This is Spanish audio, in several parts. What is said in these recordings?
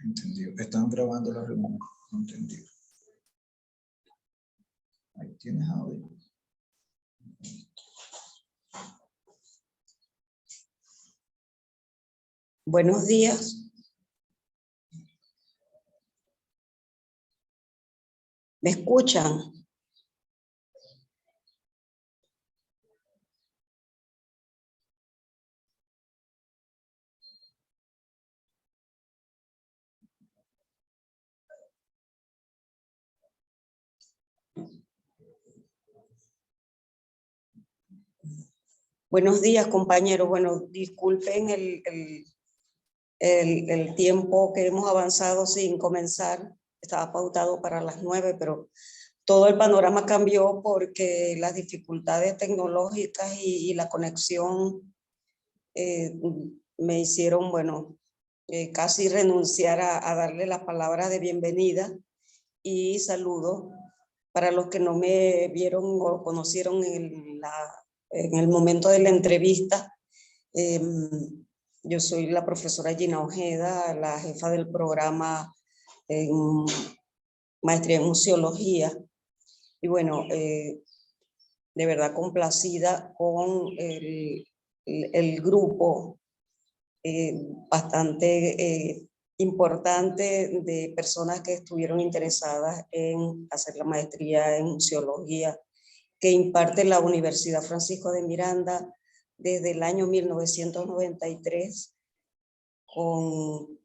Entendido. Están grabando la reunión. Entendido. Ahí tienes audio. Buenos días. ¿Me escuchan? Buenos días, compañeros. Bueno, disculpen el tiempo que hemos avanzado sin comenzar. Estaba pautado para las 9, pero todo el panorama cambió porque las dificultades tecnológicas y la conexión me hicieron, bueno, casi renunciar a darle las palabras de bienvenida y saludo para los que no me vieron o conocieron en el momento de la entrevista. Yo soy la profesora Gina Ojeda, la jefa del programa en Maestría en Museología. Y bueno, de verdad complacida con el grupo bastante importante de personas que estuvieron interesadas en hacer la maestría en museología que imparte la Universidad Francisco de Miranda desde el año 1993 con,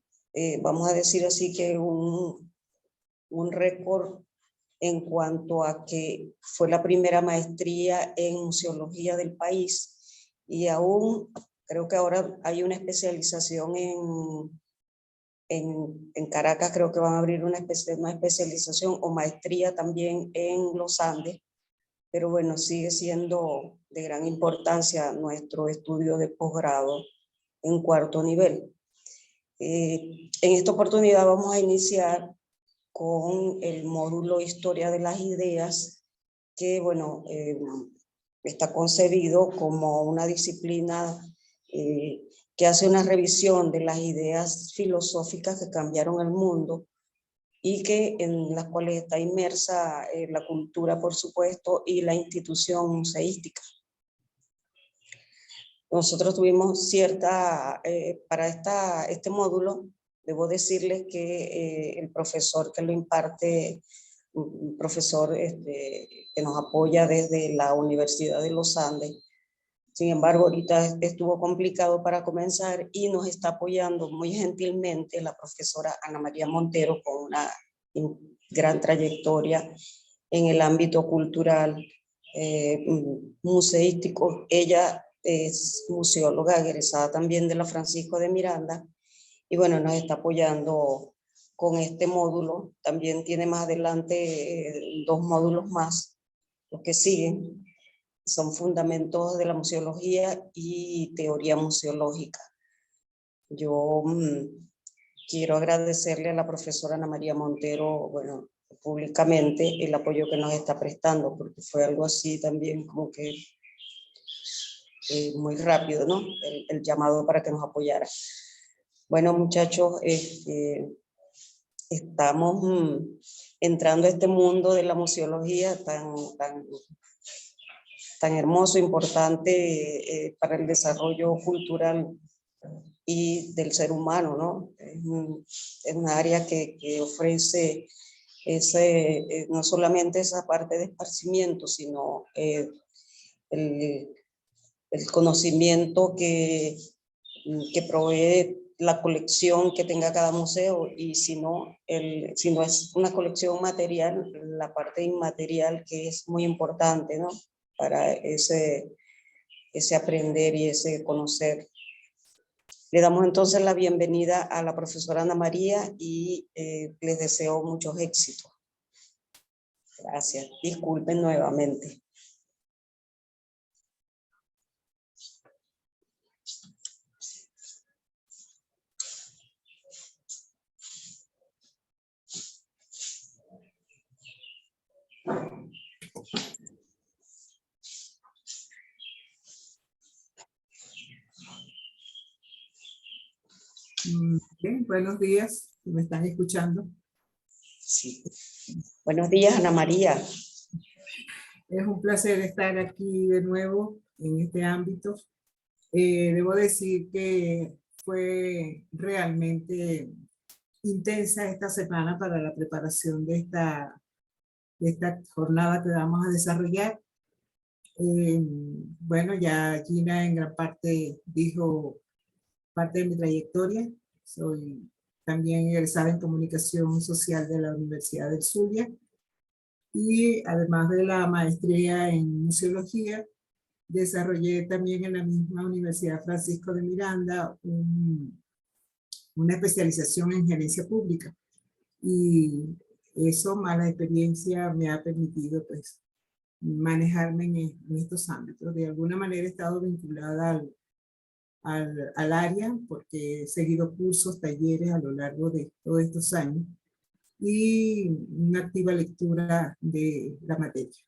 vamos a decir así, que un récord en cuanto a que fue la primera maestría en museología del país y aún creo que ahora hay una especialización en Caracas, creo que van a abrir una especialización o maestría también en los Andes, pero bueno, sigue siendo de gran importancia nuestro estudio de posgrado en cuarto nivel. En esta oportunidad vamos a iniciar con el módulo Historia de las Ideas, que bueno, está concebido como una disciplina que hace una revisión de las ideas filosóficas que cambiaron el mundo y que en las cuales está inmersa la cultura, por supuesto, y la institución museística. Nosotros tuvimos para este módulo, debo decirles que el profesor que lo imparte, un profesor que nos apoya desde la Universidad de los Andes, sin embargo, ahorita estuvo complicado para comenzar y nos está apoyando muy gentilmente la profesora Ana María Montero con una gran trayectoria en el ámbito cultural, museístico. Ella es museóloga egresada también de la Francisco de Miranda y bueno, nos está apoyando con este módulo. También tiene más adelante 2 módulos más, los que siguen. Son fundamentos de la museología y teoría museológica. Yo quiero agradecerle a la profesora Ana María Montero, bueno, públicamente el apoyo que nos está prestando, porque fue algo así también como que muy rápido, ¿no? El llamado para que nos apoyara. Bueno, muchachos, estamos entrando a este mundo de la museología tan hermoso, importante para el desarrollo cultural y del ser humano, ¿no? Es un área que ofrece no solamente esa parte de esparcimiento, sino el conocimiento que provee la colección que tenga cada museo, y si no es una colección material, la parte inmaterial que es muy importante, ¿no? Para ese aprender y ese conocer. Le damos entonces la bienvenida a la profesora Ana María y les deseo muchos éxitos. Gracias. Disculpen nuevamente. Bien, buenos días, ¿me están escuchando? Sí. Buenos días, Ana María. Es un placer estar aquí de nuevo en este ámbito. Debo decir que fue realmente intensa esta semana para la preparación de esta jornada que vamos a desarrollar. Bueno, ya Gina en gran parte dijo parte de mi trayectoria. Soy también egresada en Comunicación Social de la Universidad del Zulia. Y además de la maestría en museología, desarrollé también en la misma Universidad Francisco de Miranda una especialización en gerencia pública. Y eso, más la experiencia, me ha permitido pues manejarme en estos ámbitos. De alguna manera he estado vinculada al área porque he seguido cursos, talleres a lo largo de todos estos años y una activa lectura de la materia.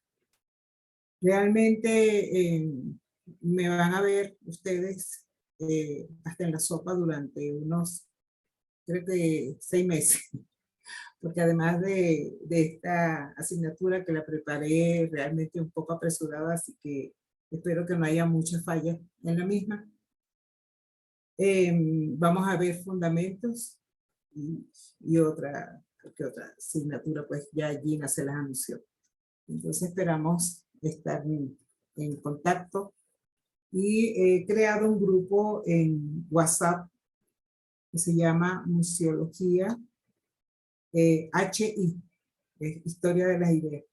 Realmente me van a ver ustedes hasta en la sopa durante unos, creo que 6 meses, porque además de esta asignatura que la preparé realmente un poco apresurada, así que espero que no haya muchas fallas en la misma. Vamos a ver fundamentos y otra asignatura, pues ya Gina se las anunció. Entonces esperamos estar en contacto y he creado un grupo en WhatsApp que se llama Museología HI, Historia de las Ideas.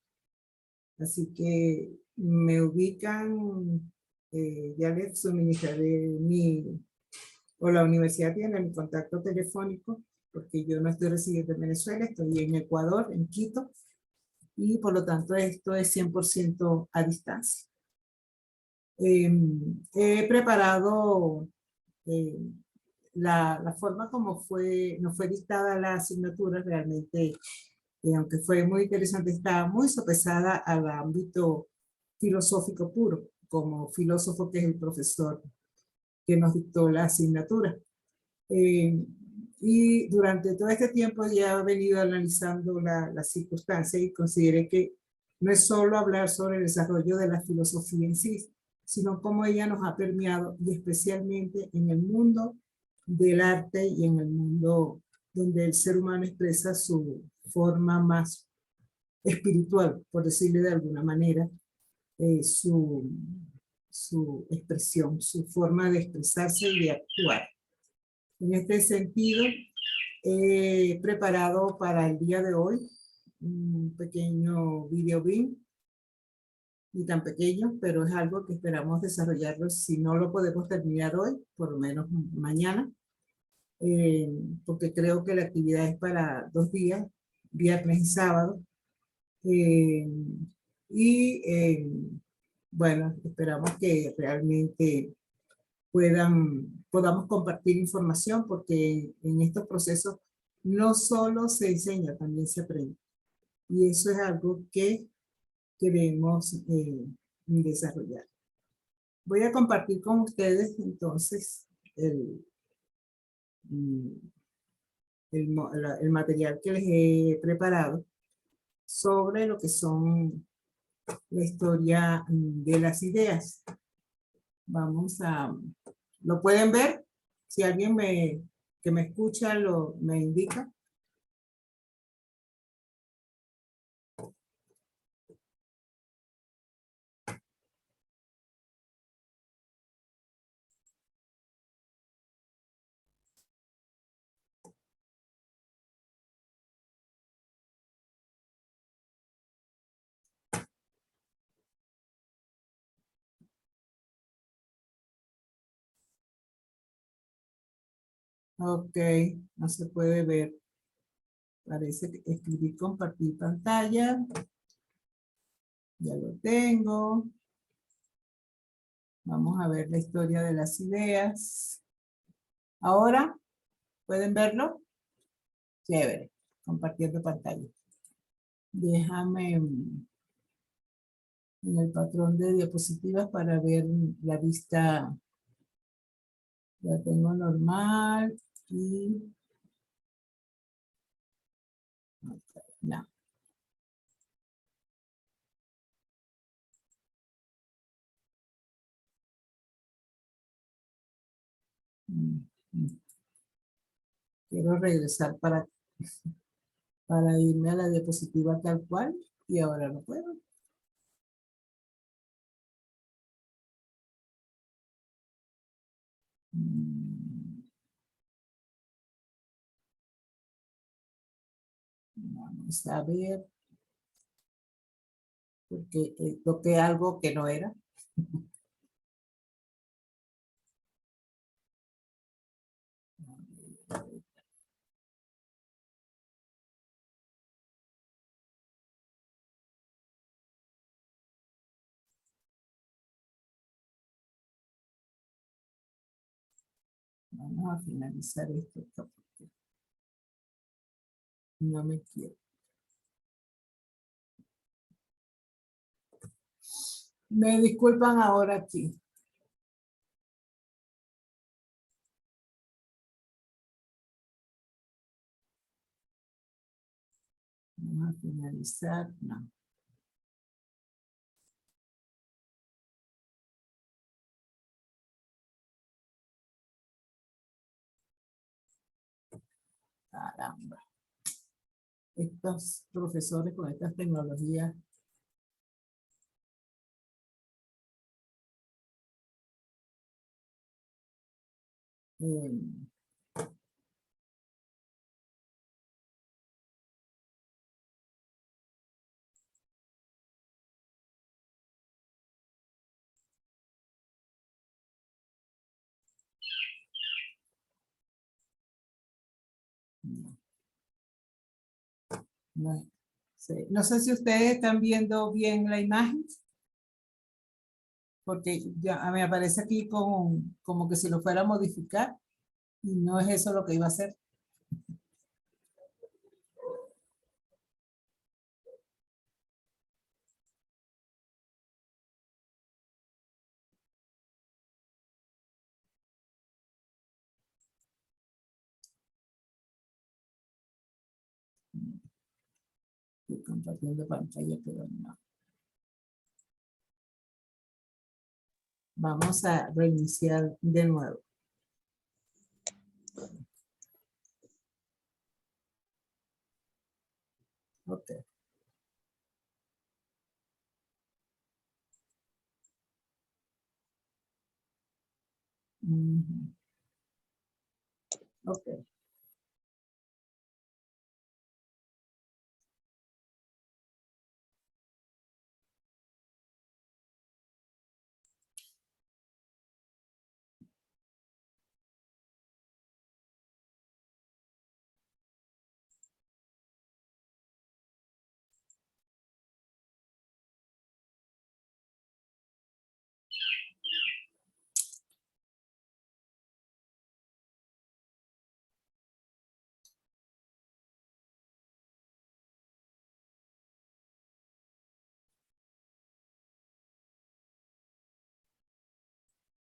Así que me ubican, ya les suministraré o la universidad tiene mi contacto telefónico, porque yo no estoy residiendo en Venezuela, estoy en Ecuador, en Quito, y por lo tanto esto es 100% a distancia. He preparado la forma como nos fue dictada la asignatura, realmente, aunque fue muy interesante, está muy sopesada al ámbito filosófico puro, como filósofo que es el profesor que nos dictó la asignatura. Y durante todo este tiempo ya he venido analizando la circunstancia y consideré que no es solo hablar sobre el desarrollo de la filosofía en sí, sino cómo ella nos ha permeado, y especialmente en el mundo del arte y en el mundo donde el ser humano expresa su forma más espiritual, por decirlo de alguna manera, su expresión, su forma de expresarse y de actuar. En este sentido, he preparado para el día de hoy un pequeño video BIM, ni tan pequeño, pero es algo que esperamos desarrollarlo. Si no lo podemos terminar hoy, por lo menos mañana, porque creo que la actividad es para 2 días, viernes y sábado. Bueno, esperamos que realmente podamos compartir información, porque en estos procesos no solo se enseña, también se aprende. Y eso es algo que queremos desarrollar. Voy a compartir con ustedes entonces el material que les he preparado sobre lo que son la historia de las ideas. ¿Lo pueden ver? Si alguien que me escucha me indica. Ok, no se puede ver. Parece que escribí compartir pantalla. Ya lo tengo. Vamos a ver la historia de las ideas. Ahora, ¿pueden verlo? Chévere, compartiendo pantalla. Déjame en el patrón de diapositivas para ver la vista. La tengo normal. Y no. Quiero regresar para irme a la diapositiva tal cual y ahora no puedo. Vamos a ver, porque toqué algo que no era. Vamos a finalizar esto porque no me quiero. Me disculpan ahora aquí. Vamos a finalizar. No. Caramba. Estos profesores con estas tecnologías. No, sí. No sé si ustedes están viendo bien la imagen, porque ya me aparece aquí como que si lo fuera a modificar y no es eso lo que iba a hacer. Estoy compartiendo pantalla, pero no. Vamos a reiniciar de nuevo. Ok. Ok.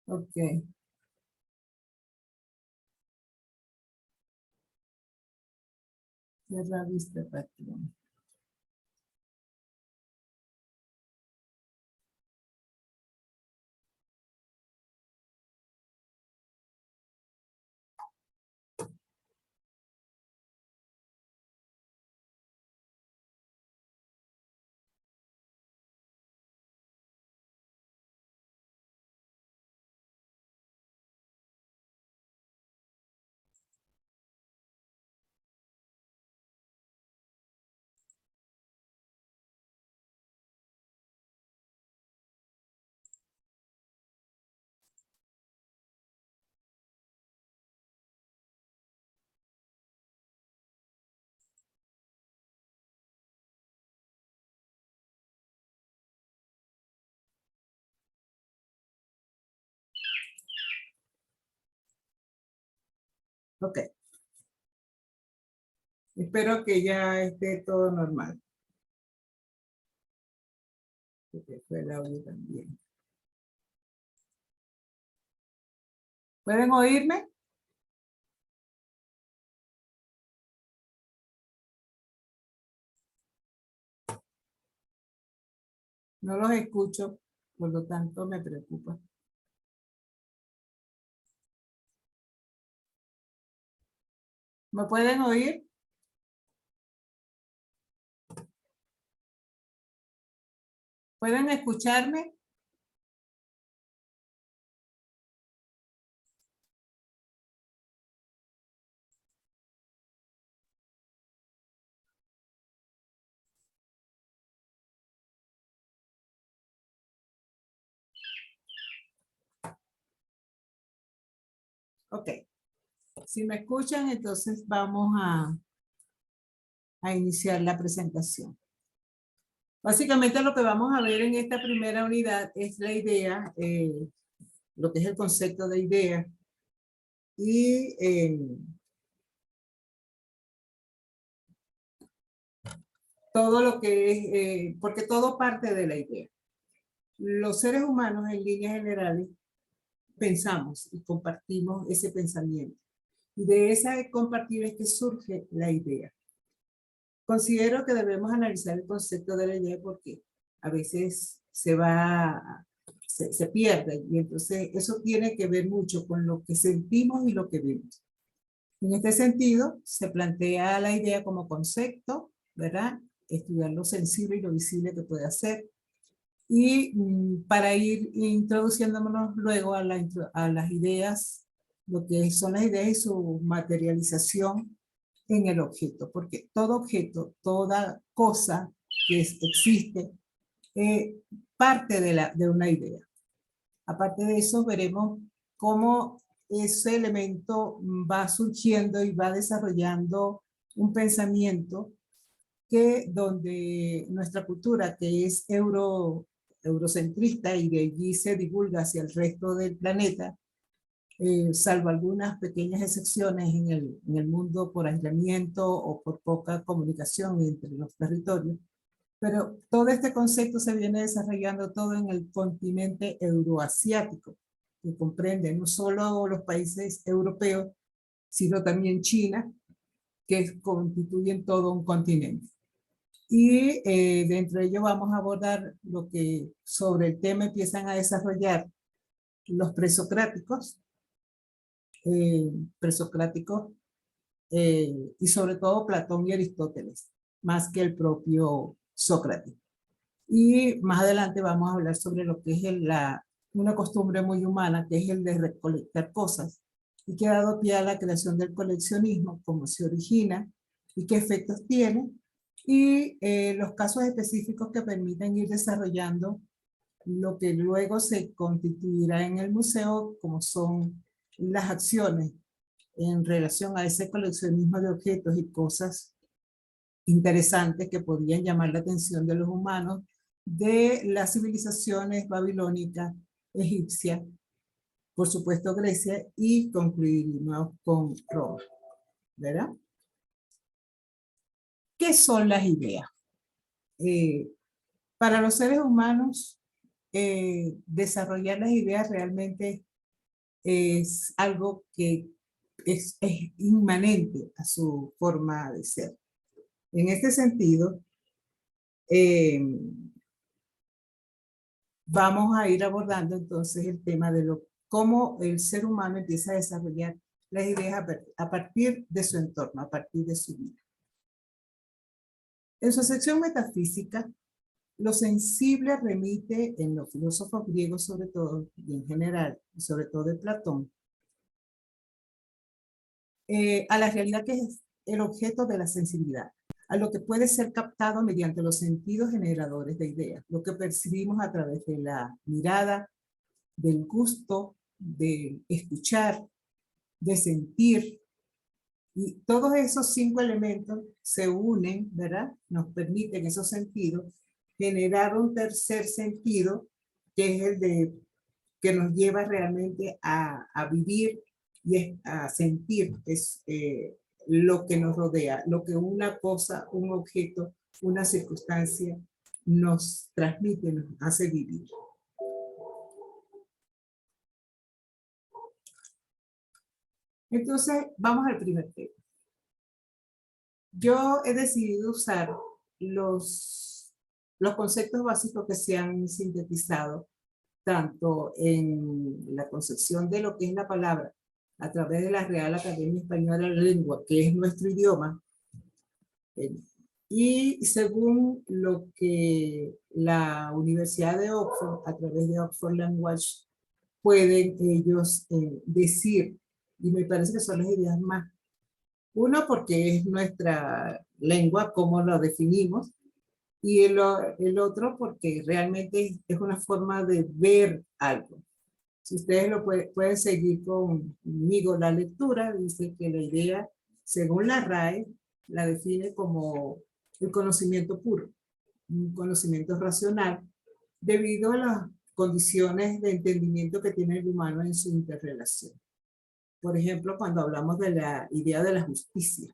Ok. Cierra vista patrón. Ok. Espero que ya esté todo normal. Porque fue el audio también. ¿Pueden oírme? No los escucho, por lo tanto me preocupa. ¿Me pueden oír? ¿Pueden escucharme? Ok. Si me escuchan, entonces vamos a iniciar la presentación. Básicamente lo que vamos a ver en esta primera unidad es la idea, lo que es el concepto de idea y todo lo que es, porque todo parte de la idea. Los seres humanos en líneas generales pensamos y compartimos ese pensamiento. Y de esa compartir es que surge la idea. Considero que debemos analizar el concepto de la idea porque a veces se pierde y entonces eso tiene que ver mucho con lo que sentimos y lo que vemos. En este sentido, se plantea la idea como concepto, ¿verdad? Estudiar lo sensible y lo visible que puede hacer. Y para ir introduciéndonos luego a las ideas, lo que son las ideas y su materialización en el objeto, porque todo objeto, toda cosa que existe, parte de una idea. Aparte de eso, veremos cómo ese elemento va surgiendo y va desarrollando un pensamiento que donde nuestra cultura, que es eurocentrista y de allí se divulga hacia el resto del planeta, salvo algunas pequeñas excepciones en el mundo por aislamiento o por poca comunicación entre los territorios. Pero todo este concepto se viene desarrollando todo en el continente euroasiático, que comprende no solo los países europeos, sino también China, que constituyen todo un continente. Y dentro de ello vamos a abordar lo que sobre el tema empiezan a desarrollar los presocráticos, y sobre todo Platón y Aristóteles, más que el propio Sócrates. Y más adelante vamos a hablar sobre lo que es una costumbre muy humana, que es el de recolectar cosas, y que ha dado pie a la creación del coleccionismo, cómo se origina y qué efectos tiene, y los casos específicos que permiten ir desarrollando lo que luego se constituirá en el museo, como son las acciones en relación a ese coleccionismo de objetos y cosas interesantes que podrían llamar la atención de los humanos de las civilizaciones babilónica, egipcia, por supuesto Grecia, y concluiremos con Roma, ¿verdad? ¿Qué son las ideas? Para los seres humanos, desarrollar las ideas realmente es algo que es inmanente a su forma de ser. En este sentido, vamos a ir abordando entonces el tema de cómo el ser humano empieza a desarrollar las ideas a partir de su entorno, a partir de su vida. En su sección metafísica, lo sensible remite en los filósofos griegos sobre todo, y en general, sobre todo de Platón, a la realidad que es el objeto de la sensibilidad, a lo que puede ser captado mediante los sentidos generadores de ideas, lo que percibimos a través de la mirada, del gusto, de escuchar, de sentir. Y todos esos 5 elementos se unen, ¿verdad? Nos permiten esos sentidos generar un tercer sentido, que es el que nos lleva realmente a vivir y a sentir lo que nos rodea, lo que una cosa, un objeto, una circunstancia nos transmite, nos hace vivir. Entonces, vamos al primer tema. Yo he decidido usar los conceptos básicos que se han sintetizado tanto en la concepción de lo que es la palabra a través de la Real Academia Española de la Lengua, que es nuestro idioma, y según lo que la Universidad de Oxford, a través de Oxford Language, pueden ellos decir, y me parece que son las ideas más. Uno, porque es nuestra lengua, cómo lo definimos, y el otro, porque realmente es una forma de ver algo. Si ustedes lo pueden seguir conmigo la lectura, dice que la idea, según la RAE, la define como el conocimiento puro, un conocimiento racional, debido a las condiciones de entendimiento que tiene el humano en su interrelación. Por ejemplo, cuando hablamos de la idea de la justicia,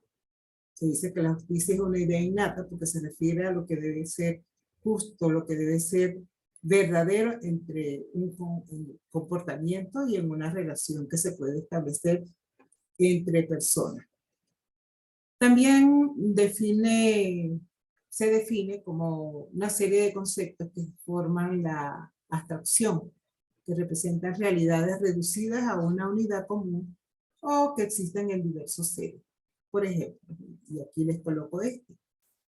se dice que la justicia es una idea innata porque se refiere a lo que debe ser justo, lo que debe ser verdadero entre un comportamiento y en una relación que se puede establecer entre personas. También se define como una serie de conceptos que forman la abstracción, que representan realidades reducidas a una unidad común o que existen en diversos seres. Por ejemplo, y aquí les coloco este,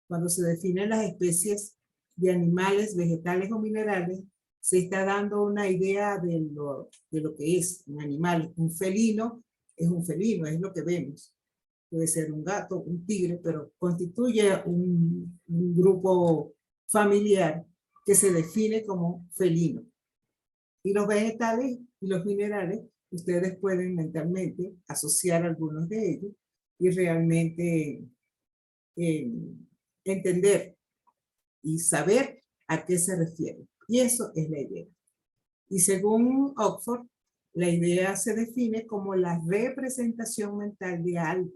cuando se definen las especies de animales, vegetales o minerales, se está dando una idea de lo que es un animal. Un felino, es lo que vemos. Puede ser un gato, un tigre, pero constituye un grupo familiar que se define como felino. Y los vegetales y los minerales, ustedes pueden mentalmente asociar algunos de ellos y realmente entender y saber a qué se refiere. Y eso es la idea. Y según Oxford, la idea se define como la representación mental de algo,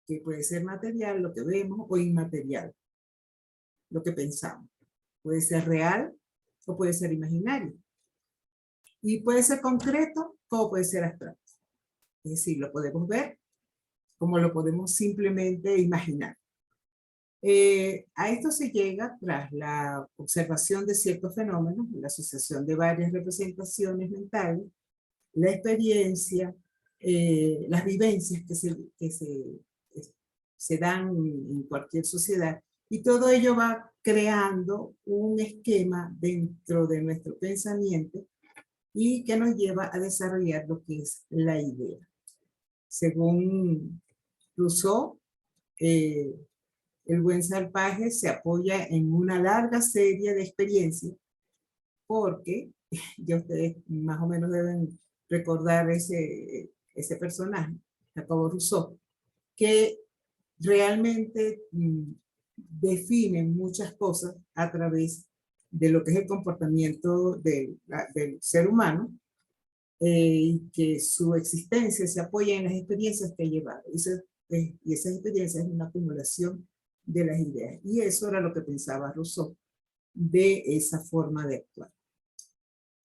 que puede ser material, lo que vemos, o inmaterial, lo que pensamos. Puede ser real o puede ser imaginario. Y puede ser concreto como puede ser abstracto. Es decir, lo podemos ver como lo podemos simplemente imaginar. A esto se llega tras la observación de ciertos fenómenos, la asociación de varias representaciones mentales, la experiencia, las vivencias que se dan en cualquier sociedad, y todo ello va creando un esquema dentro de nuestro pensamiento y que nos lleva a desarrollar lo que es la idea. Según Rousseau, el buen salvaje se apoya en una larga serie de experiencias, porque ya ustedes más o menos deben recordar ese personaje, Jacobo Rousseau, que realmente define muchas cosas a través de lo que es el comportamiento del ser humano, y que su existencia se apoya en las experiencias que ha llevado. Y esa experiencia es una acumulación de las ideas. Y eso era lo que pensaba Rousseau de esa forma de actuar.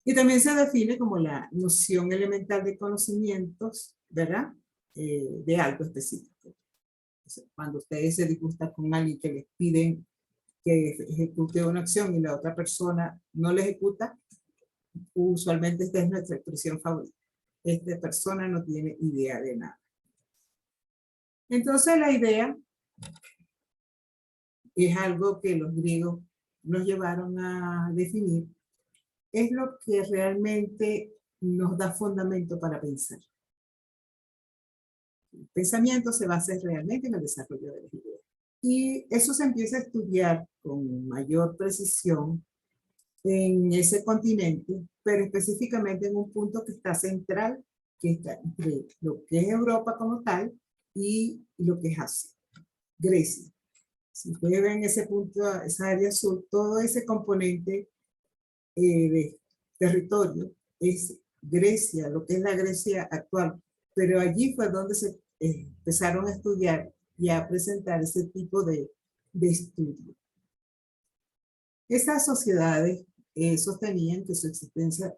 Y también se define como la noción elemental de conocimientos, ¿verdad? De algo específico. Cuando ustedes se disgustan con alguien que les piden que ejecute una acción y la otra persona no la ejecuta, usualmente esta es nuestra expresión favorita. Esta persona no tiene idea de nada. Entonces la idea es algo que los griegos nos llevaron a definir. Es lo que realmente nos da fundamento para pensar. El pensamiento se basa realmente en el desarrollo de las ideas. Y eso se empieza a estudiar con mayor precisión en ese continente, pero específicamente en un punto que está central, que está entre lo que es Europa como tal y lo que es Asia, Grecia. Si ustedes ven ese punto, esa área azul, todo ese componente de territorio es Grecia, lo que es la Grecia actual. Pero allí fue donde se empezaron a estudiar y a presentar ese tipo de estudios. Esas sociedades sostenían que su existencia,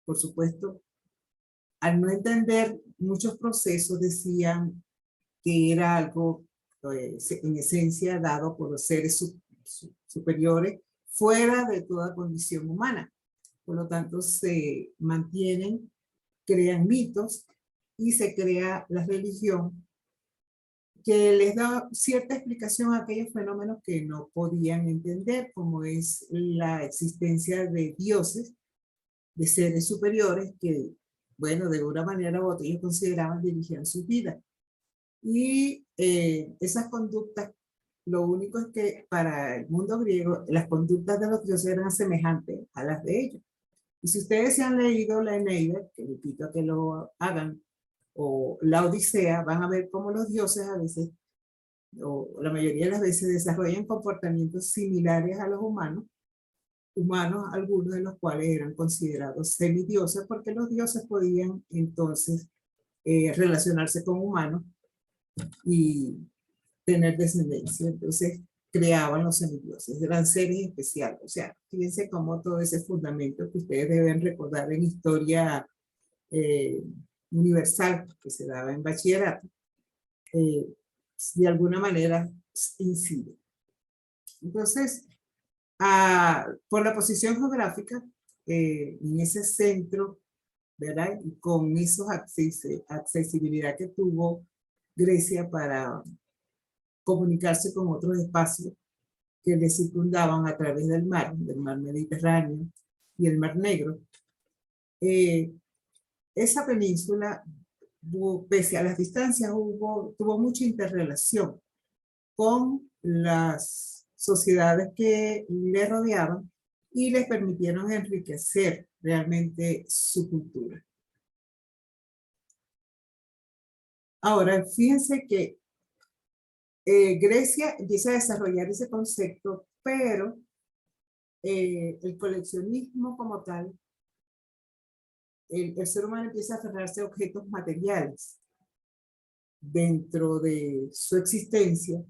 por supuesto, al no entender muchos procesos, decían que era algo en esencia dado por los seres superiores fuera de toda condición humana. Por lo tanto, se mantienen, crean mitos y se crea la religión que les da cierta explicación a aquellos fenómenos que no podían entender, como es la existencia de dioses, de seres superiores que, bueno, de una manera u otra ellos consideraban dirigían su vida. Y esas conductas, lo único es que para el mundo griego, las conductas de los dioses eran semejantes a las de ellos. Y si ustedes se han leído la Eneida, que les invito a que lo hagan, o la Odisea, van a ver cómo los dioses a veces, o la mayoría de las veces, desarrollan comportamientos similares a los humanos, algunos de los cuales eran considerados semidioses, porque los dioses podían entonces relacionarse con humanos y tener descendencia. Entonces creaban los semidioses, eran seres especiales. O sea, fíjense cómo todo ese fundamento que ustedes deben recordar en historia universal que se daba en bachillerato, de alguna manera incide. Entonces, por la posición geográfica, en ese centro, ¿verdad? Y con esos accesibilidad que tuvo Grecia para comunicarse con otros espacios que le circundaban a través del mar Mediterráneo y el Mar Negro. Esa península, pese a las distancias, tuvo mucha interrelación con las sociedades que le rodeaban y les permitieron enriquecer realmente su cultura. Ahora, fíjense que Grecia empieza a desarrollar ese concepto, pero el coleccionismo como tal, el ser humano empieza a aferrarse a objetos materiales dentro de su existencia,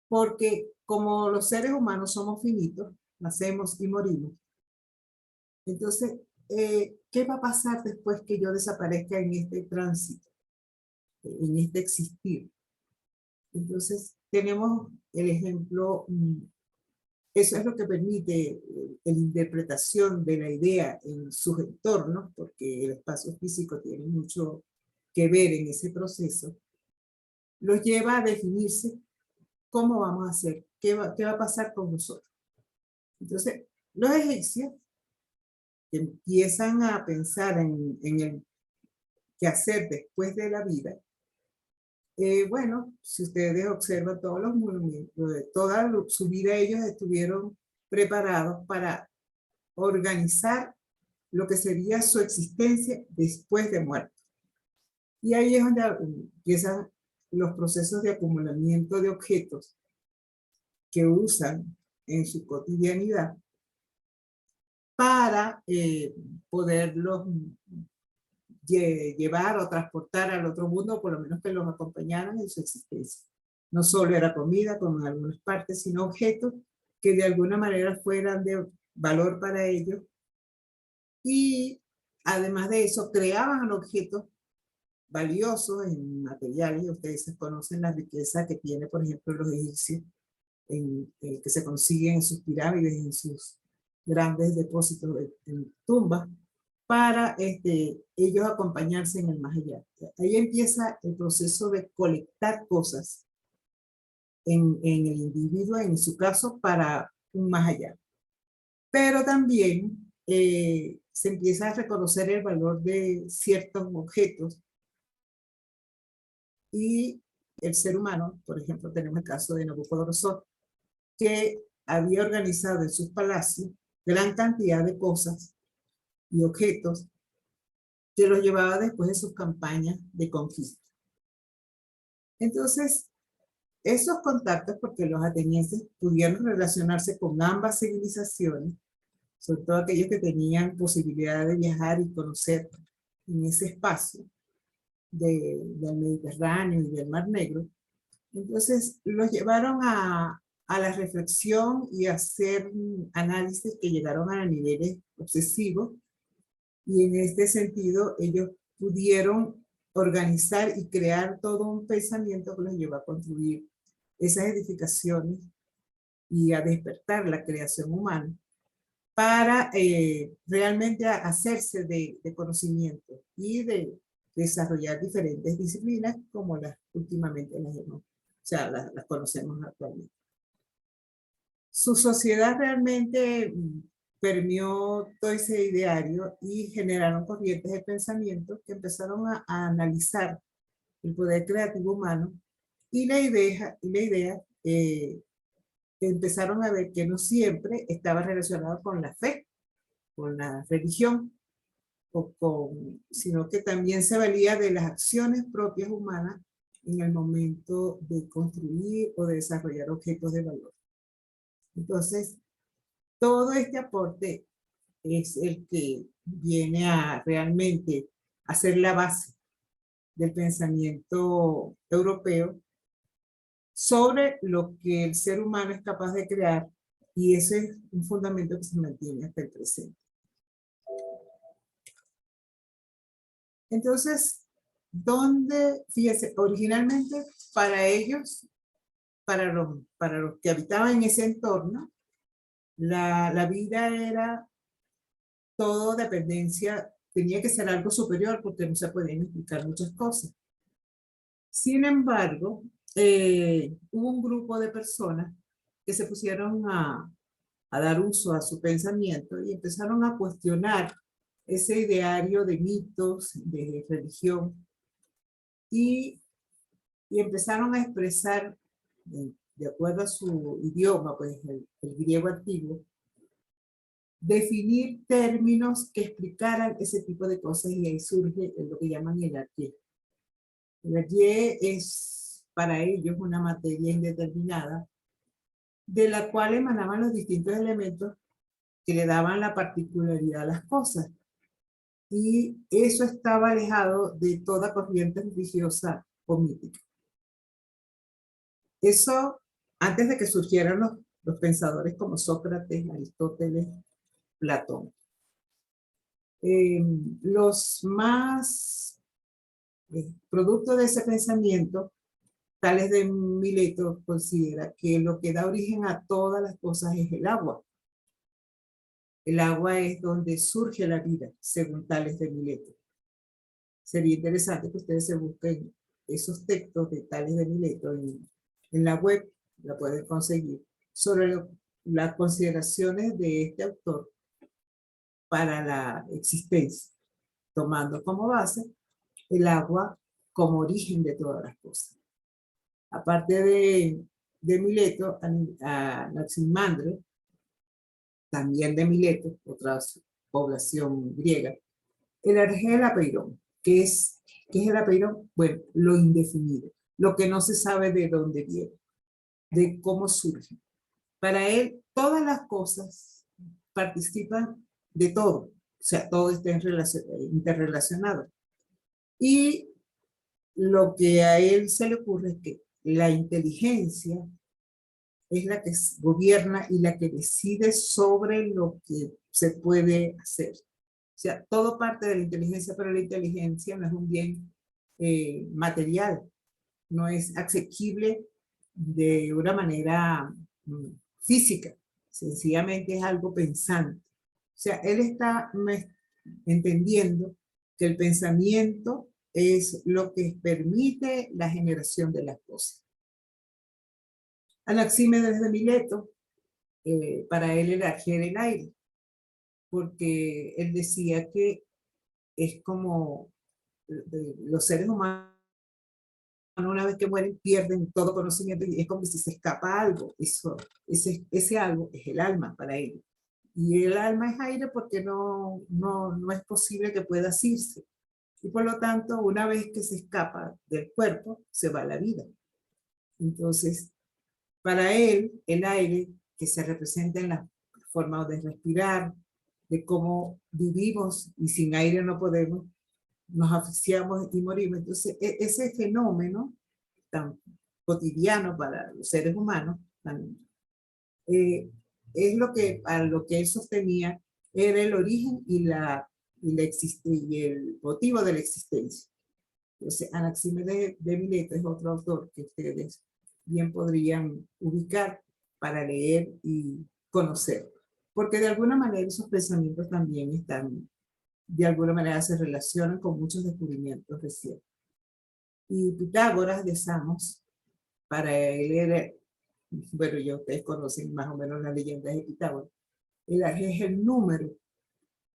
porque como los seres humanos somos finitos, nacemos y morimos. Entonces, ¿qué va a pasar después que yo desaparezca en este tránsito, en este existir? Entonces, tenemos el ejemplo, eso es lo que permite la interpretación de la idea en sus entornos, porque el espacio físico tiene mucho que ver en ese proceso, los lleva a definirse cómo vamos a hacer, qué va a pasar con nosotros. Entonces, los egipcios empiezan a pensar en el qué hacer después de la vida. Bueno, si ustedes observan todos los monumentos, toda su vida ellos estuvieron preparados para organizar lo que sería su existencia después de muerto. Y ahí es donde empiezan los procesos de acumulamiento de objetos que usan en su cotidianidad para poderlos llevar o transportar al otro mundo, por lo menos que los acompañaran en su existencia. No solo era comida, como en algunas partes, sino objetos que de alguna manera fueran de valor para ellos. Y además de eso, creaban objetos valiosos en materiales. Ustedes conocen la riqueza que tiene, por ejemplo, los egipcios, que se consiguen en sus pirámides, en sus grandes depósitos en tumbas, para ellos acompañarse en el más allá. Ahí empieza el proceso de colectar cosas en el individuo, en su caso, para un más allá. Pero también se empieza a reconocer el valor de ciertos objetos y el ser humano, por ejemplo, tenemos el caso de Nabucodonosor, que había organizado en sus palacios gran cantidad de cosas y objetos que los llevaba después de sus campañas de conquista. Entonces, esos contactos, porque los atenienses pudieron relacionarse con ambas civilizaciones, sobre todo aquellos que tenían posibilidad de viajar y conocer en ese espacio del Mediterráneo y del Mar Negro, entonces los llevaron a la reflexión y a hacer análisis que llegaron a niveles obsesivos. Y en este sentido, ellos pudieron organizar y crear todo un pensamiento que los llevó a construir esas edificaciones y a despertar la creación humana para realmente hacerse de conocimiento y de desarrollar diferentes disciplinas como las últimamente las conocemos actualmente. Su sociedad realmente permeó todo ese ideario y generaron corrientes de pensamiento que empezaron a analizar el poder creativo humano y la idea empezaron a ver que no siempre estaba relacionado con la fe, con la religión, sino que también se valía de las acciones propias humanas en el momento de construir o de desarrollar objetos de valor. Entonces, todo este aporte es el que viene a realmente hacer la base del pensamiento europeo sobre lo que el ser humano es capaz de crear, y ese es un fundamento que se mantiene hasta el presente. Entonces, fíjese, originalmente para ellos, para los que habitaban en ese entorno, la vida era todo dependencia, tenía que ser algo superior porque no se podían explicar muchas cosas. Sin embargo, hubo un grupo de personas que se pusieron a dar uso a su pensamiento y empezaron a cuestionar ese ideario de mitos, de religión, y empezaron a expresar, de acuerdo a su idioma, pues el griego antiguo, definir términos que explicaran ese tipo de cosas, y ahí surge lo que llaman el arjé. El arjé es para ellos una materia indeterminada de la cual emanaban los distintos elementos que le daban la particularidad a las cosas. Y eso estaba alejado de toda corriente religiosa o mítica. Eso, antes de que surgieran los pensadores como Sócrates, Aristóteles, Platón. Los más producto de ese pensamiento, Tales de Mileto considera que lo que da origen a todas las cosas es el agua. El agua es donde surge la vida, según Tales de Mileto. Sería interesante que ustedes se busquen esos textos de Tales de Mileto en la web, la pueden conseguir, sobre las consideraciones de este autor para la existencia, tomando como base el agua como origen de todas las cosas. Aparte de Mileto, a Anaximandro, también de Mileto, otra población griega, el Argel-Apeirón. ¿Qué es el apeirón? Bueno, lo indefinido, lo que no se sabe de dónde viene, de cómo surge. Para él, todas las cosas participan de todo, o sea, todo está interrelacionado. Y lo que a él se le ocurre es que la inteligencia es la que gobierna y la que decide sobre lo que se puede hacer. O sea, todo parte de la inteligencia, pero la inteligencia no es un bien material, no es asequible de una manera física, sencillamente es algo pensante. O sea, él está entendiendo que el pensamiento es lo que permite la generación de las cosas. Anaxímenes de Mileto, para él el arjé era el aire, porque él decía que es como los seres humanos una vez que mueren pierden todo conocimiento y es como si se escapa algo. Ese algo es el alma para él. Y el alma es aire porque no es posible que pueda asirse. Y por lo tanto, una vez que se escapa del cuerpo, se va la vida. Entonces, para él, el aire que se representa en la forma de respirar, de cómo vivimos y sin aire no podemos, nos asfixiamos y morimos. Entonces, ese fenómeno tan cotidiano para los seres humanos, es lo que, a lo que él sostenía era el origen y el motivo de la existencia. Entonces, Anaxímenes de Mileto es otro autor que ustedes bien podrían ubicar para leer y conocer. Porque de alguna manera esos pensamientos también están, de alguna manera se relacionan con muchos descubrimientos recientes. Y Pitágoras de Samos, para él era, bueno, ya ustedes conocen más o menos las leyendas de Pitágoras, el arjé es el número,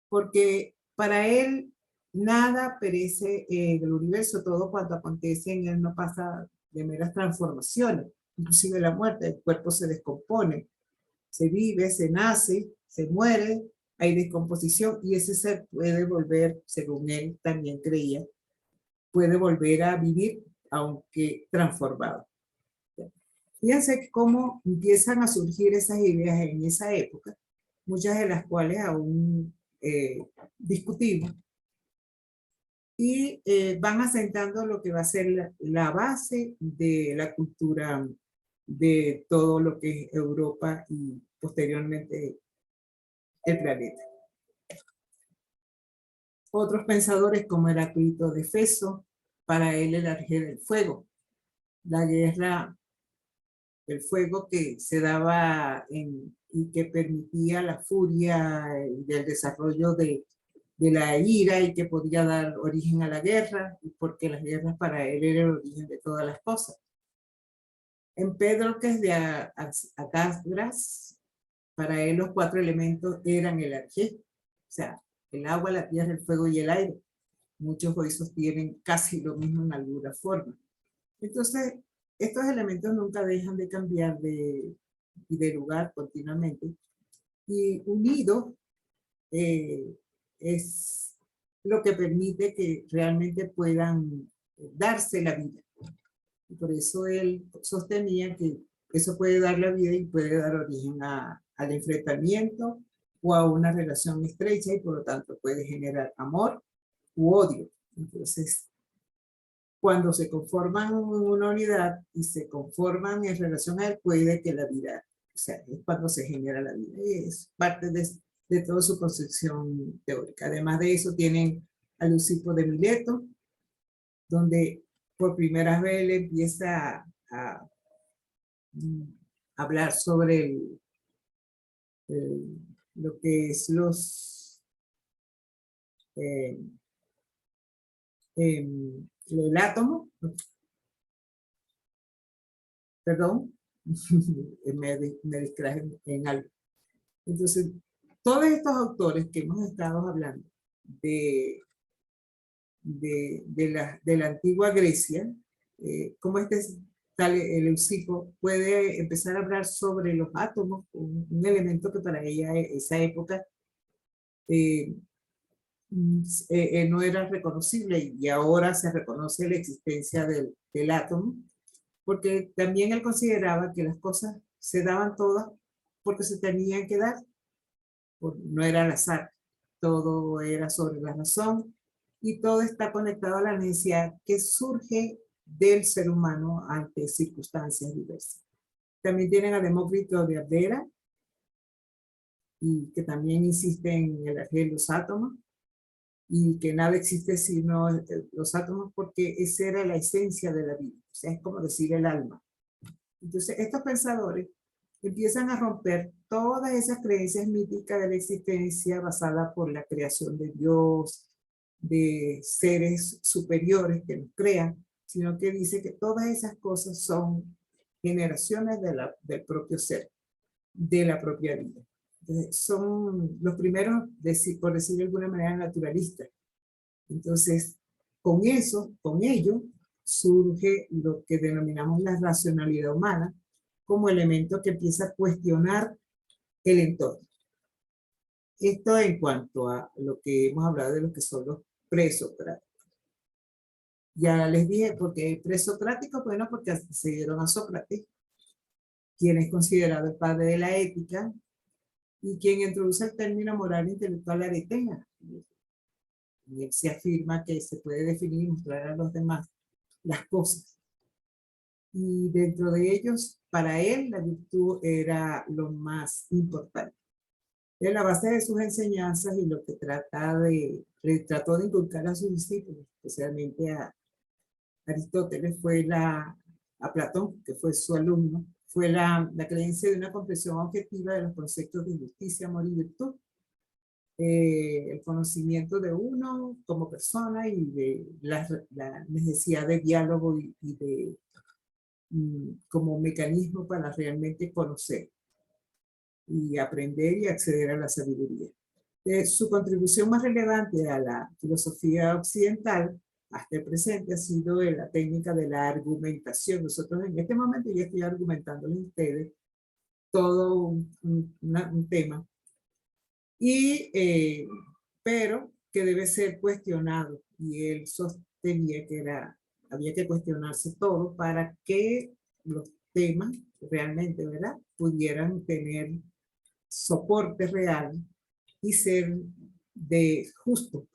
porque para él nada perece del universo, todo cuanto acontece en él no pasa de meras transformaciones, inclusive la muerte, el cuerpo se descompone, se vive, se nace, se muere, hay descomposición y ese ser puede volver, según él también creía, puede volver a vivir aunque transformado. Fíjense cómo empiezan a surgir esas ideas en esa época, muchas de las cuales aún discutimos, y van asentando lo que va a ser la base de la cultura de todo lo que es Europa y posteriormente el planeta. Otros pensadores como Heráclito de Éfeso, para él el arjé del fuego, la guerra, el fuego que se daba y que permitía la furia del desarrollo de la ira y que podía dar origen a la guerra, porque las guerras para él eran el origen de todas las cosas. En Empédocles de Acasdras, para él los 4 elementos eran el arjé, o sea, el agua, la tierra, el fuego y el aire. Muchos hoy sostienen casi lo mismo en alguna forma. Entonces, estos elementos nunca dejan de cambiar de lugar continuamente. Y unidos es lo que permite que realmente puedan darse la vida. Y por eso él sostenía que eso puede dar la vida y puede dar origen al enfrentamiento o a una relación estrecha y por lo tanto puede generar amor u odio. Entonces, cuando se conforman en una unidad y se conforman en relación a él, puede que la vida, o sea, es cuando se genera la vida. Y es parte de toda su concepción teórica. Además de eso, tienen a Leucipo de Mileto, donde por primera vez él empieza a hablar sobre lo que es el átomo, perdón, me distraje en algo. Entonces, todos estos autores que hemos estado hablando de la antigua Grecia, como tal Leucipo puede empezar a hablar sobre los átomos, un elemento que para ella, esa época, no era reconocible y ahora se reconoce la existencia del átomo, porque también él consideraba que las cosas se daban todas porque se tenían que dar, no era al azar, todo era sobre la razón y todo está conectado a la necesidad que surge del ser humano ante circunstancias diversas. También tienen a Demócrito de Abdera, y que también insiste en el arjé de los átomos, y que nada existe sino los átomos porque esa era la esencia de la vida, o sea, es como decir el alma. Entonces, estos pensadores empiezan a romper todas esas creencias míticas de la existencia basada por la creación de Dios, de seres superiores que nos crean, sino que dice que todas esas cosas son generaciones del propio ser, de la propia vida. Entonces, son los primeros, por decir de alguna manera, naturalistas. Entonces, con ello, surge lo que denominamos la racionalidad humana como elemento que empieza a cuestionar el entorno. Esto en cuanto a lo que hemos hablado de lo que son los presocráticos. Ya les dije, ¿por qué presocráticos? Bueno, porque se dieron a Sócrates, quien es considerado el padre de la ética y quien introduce el término moral intelectual aretena. Y él se afirma que se puede definir y mostrar a los demás las cosas. Y dentro de ellos, para él, la virtud era lo más importante. En la base de sus enseñanzas y lo que trató de inculcar a sus discípulos, especialmente a Aristóteles, fue a Platón, que fue su alumno, fue la creencia de una comprensión objetiva de los conceptos de justicia, amor y virtud. El conocimiento de uno como persona y de la necesidad de diálogo y de como mecanismo para realmente conocer y aprender y acceder a la sabiduría. Su contribución más relevante a la filosofía occidental hasta el presente ha sido la técnica de la argumentación. Nosotros en este momento yo estoy argumentándoles a ustedes todo un tema, pero que debe ser cuestionado, y él sostenía que había que cuestionarse todo para que los temas realmente, ¿verdad?, pudieran tener soporte real y ser de justo.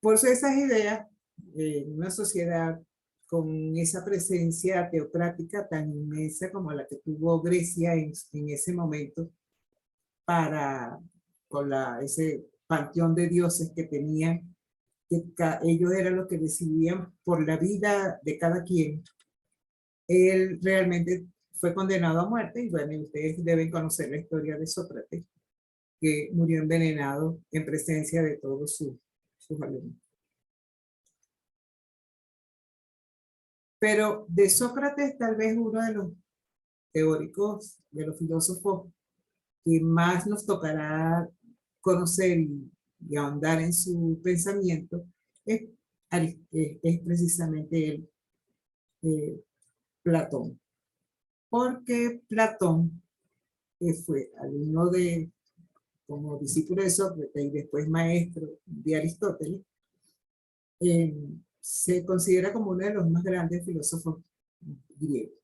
Por eso esas ideas, en una sociedad con esa presencia teocrática tan inmensa como la que tuvo Grecia en ese momento, con ese panteón de dioses que tenían, que ellos eran los que decidían por la vida de cada quien. Él realmente fue condenado a muerte, y bueno, ustedes deben conocer la historia de Sócrates, que murió envenenado en presencia de todos sus alumnos. Pero de Sócrates, tal vez uno de los teóricos, de los filósofos que más nos tocará conocer y ahondar en su pensamiento es precisamente Platón. Porque Platón fue alumno como discípulo de Sócrates y después maestro de Aristóteles, se considera como uno de los más grandes filósofos griegos.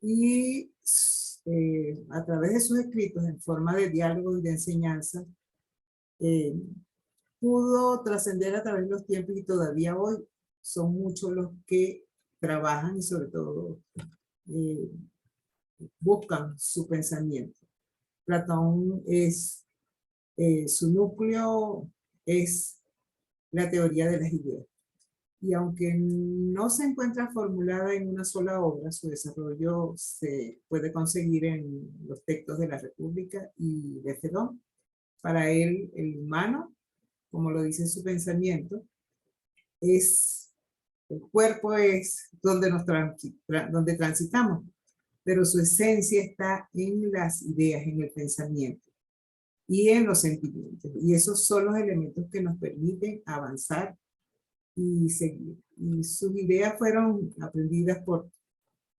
Y a través de sus escritos en forma de diálogo y de enseñanza, pudo trascender a través de los tiempos, y todavía hoy son muchos los que trabajan y sobre todo buscan su pensamiento. Platón su núcleo es la teoría de las ideas. Y aunque no se encuentra formulada en una sola obra, su desarrollo se puede conseguir en los textos de la República y de Fedón. Para él, el humano, como lo dice su pensamiento, el cuerpo es donde transitamos, pero su esencia está en las ideas, en el pensamiento y en los sentimientos. Y esos son los elementos que nos permiten avanzar y seguir. Y sus ideas fueron aprendidas por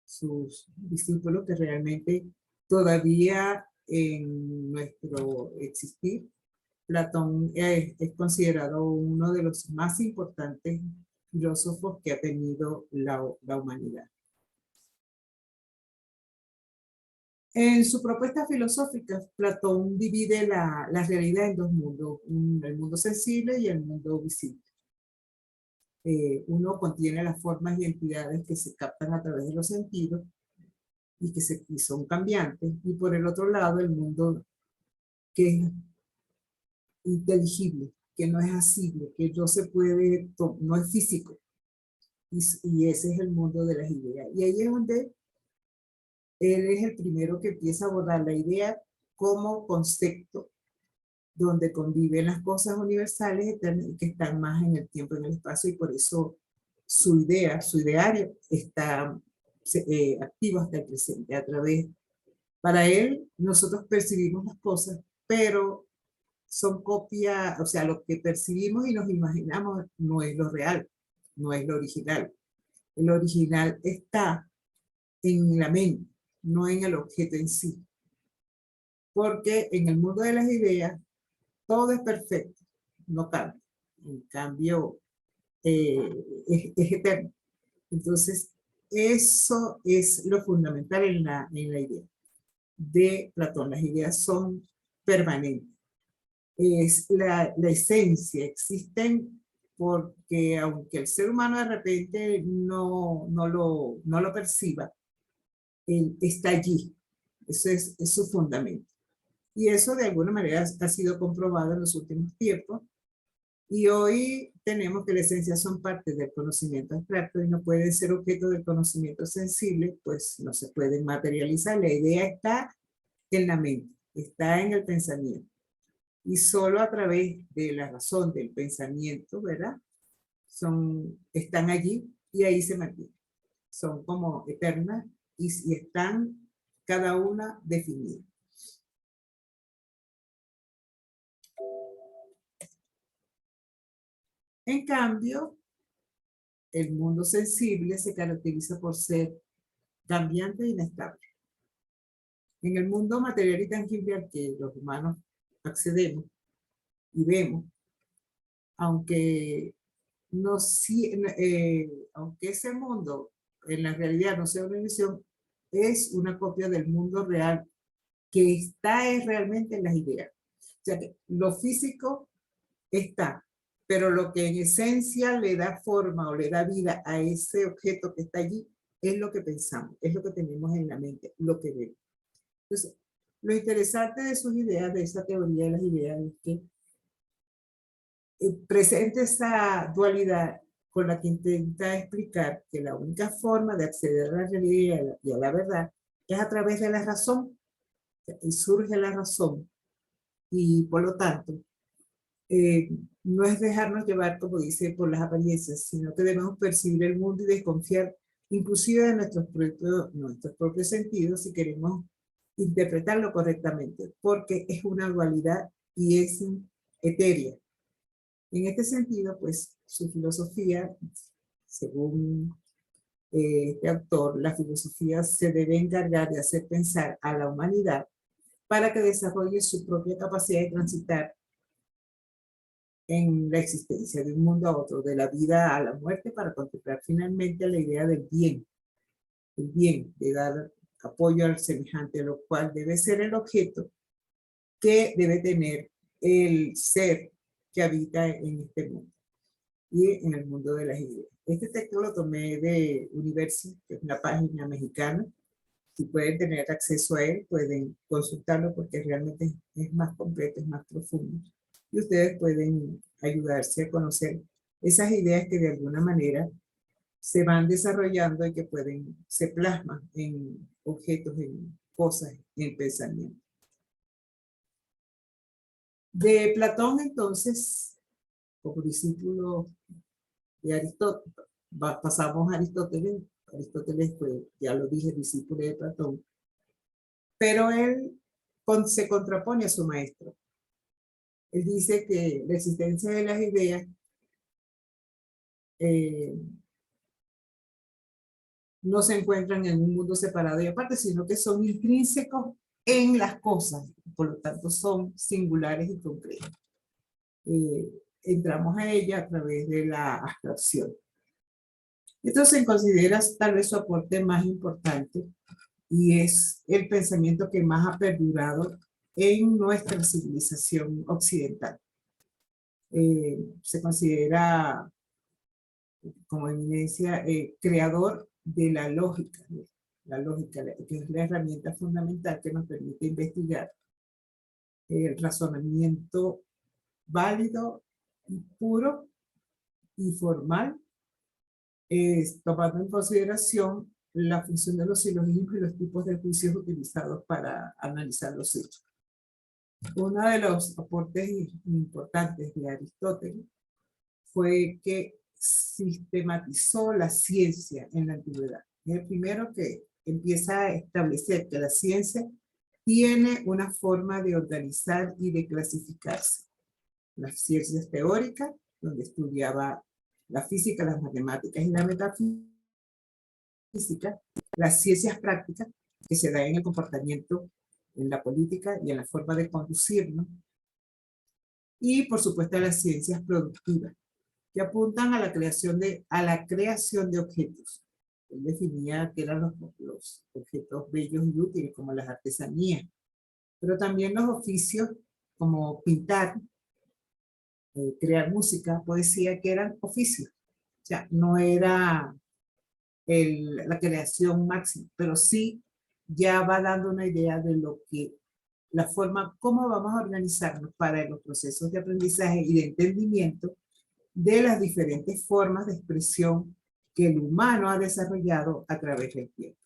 sus discípulos, que realmente todavía en nuestro existir, Platón es considerado uno de los más importantes filósofos que ha tenido la humanidad. En su propuesta filosófica, Platón divide la realidad en dos mundos, el mundo sensible y el mundo visible. Uno contiene las formas y entidades que se captan a través de los sentidos y son cambiantes, y por el otro lado el mundo que es inteligible, que no es asible, que no se puede, no es físico, y ese es el mundo de las ideas. Y ahí es donde él es el primero que empieza a abordar la idea como concepto, donde conviven las cosas universales que están más en el tiempo y en el espacio, y por eso su ideario está activo hasta el presente. Para él, nosotros percibimos las cosas, pero son copias, o sea, lo que percibimos y nos imaginamos no es lo real, no es lo original. El original está en la mente, no en el objeto en sí. Porque en el mundo de las ideas, todo es perfecto, no cambia. En cambio, es eterno. Entonces, eso es lo fundamental en la idea de Platón. Las ideas son permanentes. Es la esencia, existen porque aunque el ser humano de repente no lo perciba, está allí. Eso es su fundamento. Y eso de alguna manera ha sido comprobado en los últimos tiempos Y hoy tenemos que la esencia son parte del conocimiento abstracto y no pueden ser objeto del conocimiento sensible, pues no se pueden materializar. La idea está en la mente, está en el pensamiento. Y solo a través de la razón del pensamiento, ¿verdad? Están allí y ahí se mantienen. Son como eternas y están cada una definida. En cambio, el mundo sensible se caracteriza por ser cambiante e inestable. En el mundo material y tangible al que los humanos accedemos y vemos, aunque, aunque ese mundo en la realidad no sea una ilusión, es una copia del mundo real que está realmente en las ideas. O sea que lo físico está, pero lo que en esencia le da forma o le da vida a ese objeto que está allí es lo que pensamos, es lo que tenemos en la mente, lo que vemos. Entonces, lo interesante de sus ideas, de esa teoría de las ideas, es que presenta esa dualidad con la que intenta explicar que la única forma de acceder a la realidad y a la verdad es a través de la razón, y surge la razón, y por lo tanto, no es dejarnos llevar, como dice, por las apariencias, sino que debemos percibir el mundo y desconfiar inclusive de nuestros propios sentidos si queremos interpretarlo correctamente, porque es una dualidad y es etérea. En este sentido, pues, su filosofía, según este autor, la filosofía se debe encargar de hacer pensar a la humanidad para que desarrolle su propia capacidad de transitar en la existencia de un mundo a otro, de la vida a la muerte, para contemplar finalmente la idea del bien, el bien, de dar apoyo al semejante, lo cual debe ser el objeto que debe tener el ser que habita en este mundo y en el mundo de las ideas. Este texto lo tomé de Universo, que es una página mexicana. Si pueden tener acceso a él, pueden consultarlo porque realmente es más completo, es más profundo. Y ustedes pueden ayudarse a conocer esas ideas que de alguna manera se van desarrollando y que se plasman en objetos, en cosas, en pensamiento. De Platón, entonces, como discípulo de Aristóteles, pasamos a Aristóteles. Aristóteles fue, ya lo dije, discípulo de Platón, pero él se contrapone a su maestro. Él dice que la existencia de las ideas no se encuentran en un mundo separado y aparte, sino que son intrínsecos en las cosas, por lo tanto son singulares y concretas. Entramos a ella a través de la abstracción. Esto se considera tal vez su aporte más importante y es el pensamiento que más ha perdurado en nuestra civilización occidental. Se considera como eminencia creador de la lógica, que es la herramienta fundamental que nos permite investigar el razonamiento válido, puro y formal, tomando en consideración la función de los silogismos y los tipos de juicios utilizados para analizar los hechos. Uno de los aportes importantes de Aristóteles fue que sistematizó la ciencia en la antigüedad. Es el primero que empieza a establecer que la ciencia tiene una forma de organizar y de clasificarse. Las ciencias teóricas, donde estudiaba la física, las matemáticas y la metafísica, las ciencias prácticas, que se dan en el comportamiento, en la política y en la forma de conducirnos, y por supuesto las ciencias productivas, que apuntan a la creación de objetos. Él definía que eran los objetos bellos y útiles, como las artesanías, pero también los oficios como pintar, crear música, poesía, que eran oficios. O sea, no era la creación máxima, pero sí ya va dando una idea de lo que la forma como vamos a organizarnos para los procesos de aprendizaje y de entendimiento de las diferentes formas de expresión que el humano ha desarrollado a través del tiempo.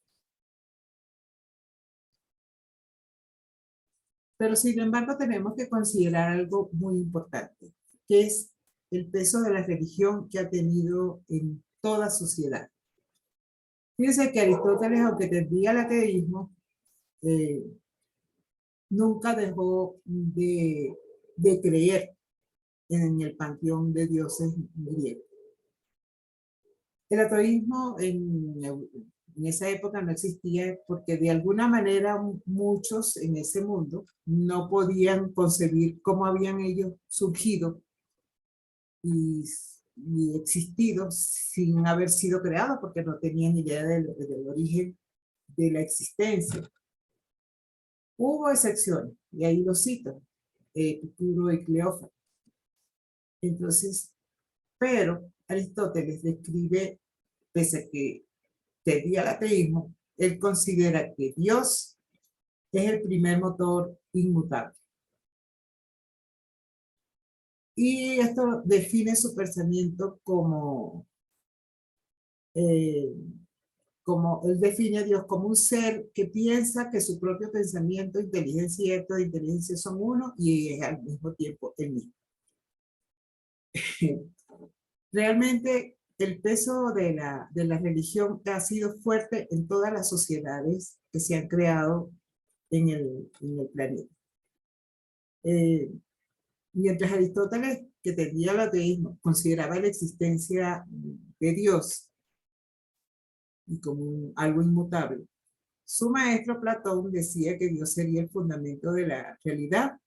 Pero sin embargo tenemos que considerar algo muy importante, que es el peso de la religión que ha tenido en toda sociedad. Fíjense que Aristóteles, aunque tendía al ateísmo, nunca dejó de creer en el panteón de dioses griego. El ateísmo en esa época no existía porque de alguna manera muchos en ese mundo no podían concebir cómo habían ellos surgido y existido sin haber sido creados, porque no tenían idea del origen de la existencia. Hubo excepciones, y ahí lo cito, Epicuro y Cleófas. Entonces, pero Aristóteles describe, pese a que tendía al ateísmo, él considera que Dios es el primer motor inmutable. Y esto define su pensamiento como él define a Dios como un ser que piensa que su propio pensamiento, inteligencia y acto de inteligencia son uno y es al mismo tiempo el mismo. Realmente el peso de la religión ha sido fuerte en todas las sociedades que se han creado en el planeta. Mientras Aristóteles, que tendía al ateísmo, consideraba la existencia de Dios y como algo inmutable, su maestro Platón decía que Dios sería el fundamento de la realidad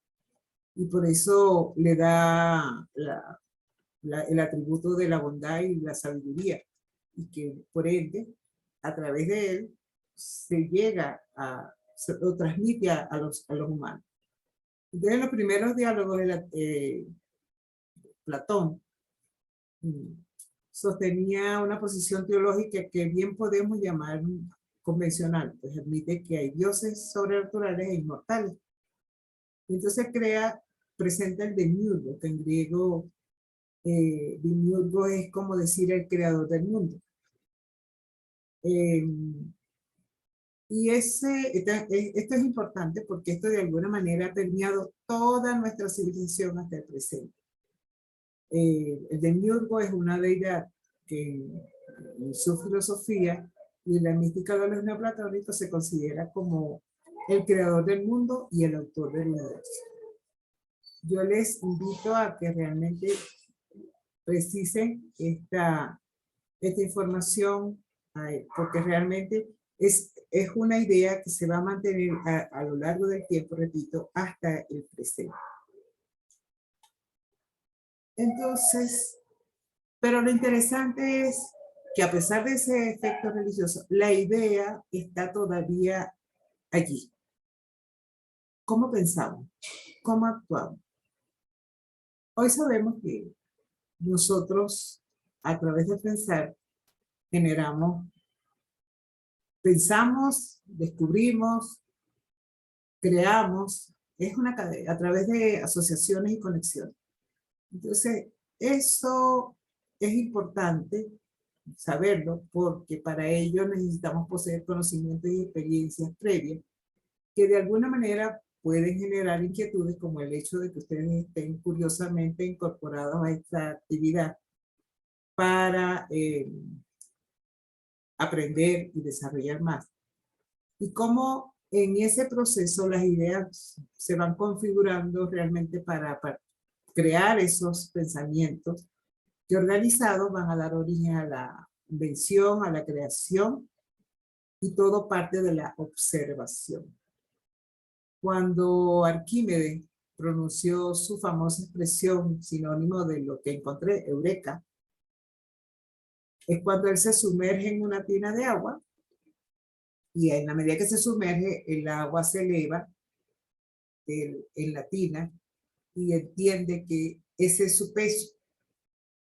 y por eso le da el atributo de la bondad y la sabiduría, y que por ende, a través de él, se llega o transmite a los humanos. Entonces, en los primeros diálogos de Platón sostenía una posición teológica que bien podemos llamar convencional, pues admite que hay dioses sobrenaturales e inmortales. Entonces presenta el demiurgo, que en griego demiurgo es como decir el creador del mundo. Y esto es importante porque esto de alguna manera ha permeado toda nuestra civilización hasta el presente. El demiurgo es una deidad que en su filosofía y en la mística de los neoplatónicos se considera como el creador del mundo y el autor del universo. Yo les invito a que realmente precisen esta información, porque realmente es una idea que se va a mantener a lo largo del tiempo, repito, hasta el presente. Entonces, pero lo interesante es que a pesar de ese efecto religioso, la idea está todavía allí. ¿Cómo pensamos? ¿Cómo actuamos? Hoy sabemos que nosotros, a través de pensar, pensamos, descubrimos, creamos, es una cadena, a través de asociaciones y conexiones. Entonces, eso es importante saberlo porque para ello necesitamos poseer conocimientos y experiencias previas que de alguna manera pueden generar inquietudes como el hecho de que ustedes estén curiosamente incorporados a esta actividad para aprender y desarrollar más. Y cómo en ese proceso las ideas se van configurando realmente para crear esos pensamientos que organizados van a dar origen a la invención, a la creación, y todo parte de la observación. Cuando Arquímedes pronunció su famosa expresión, sinónimo de lo que encontré, eureka, es cuando él se sumerge en una tina de agua y en la medida que se sumerge, el agua se eleva en la tina y entiende que ese es su peso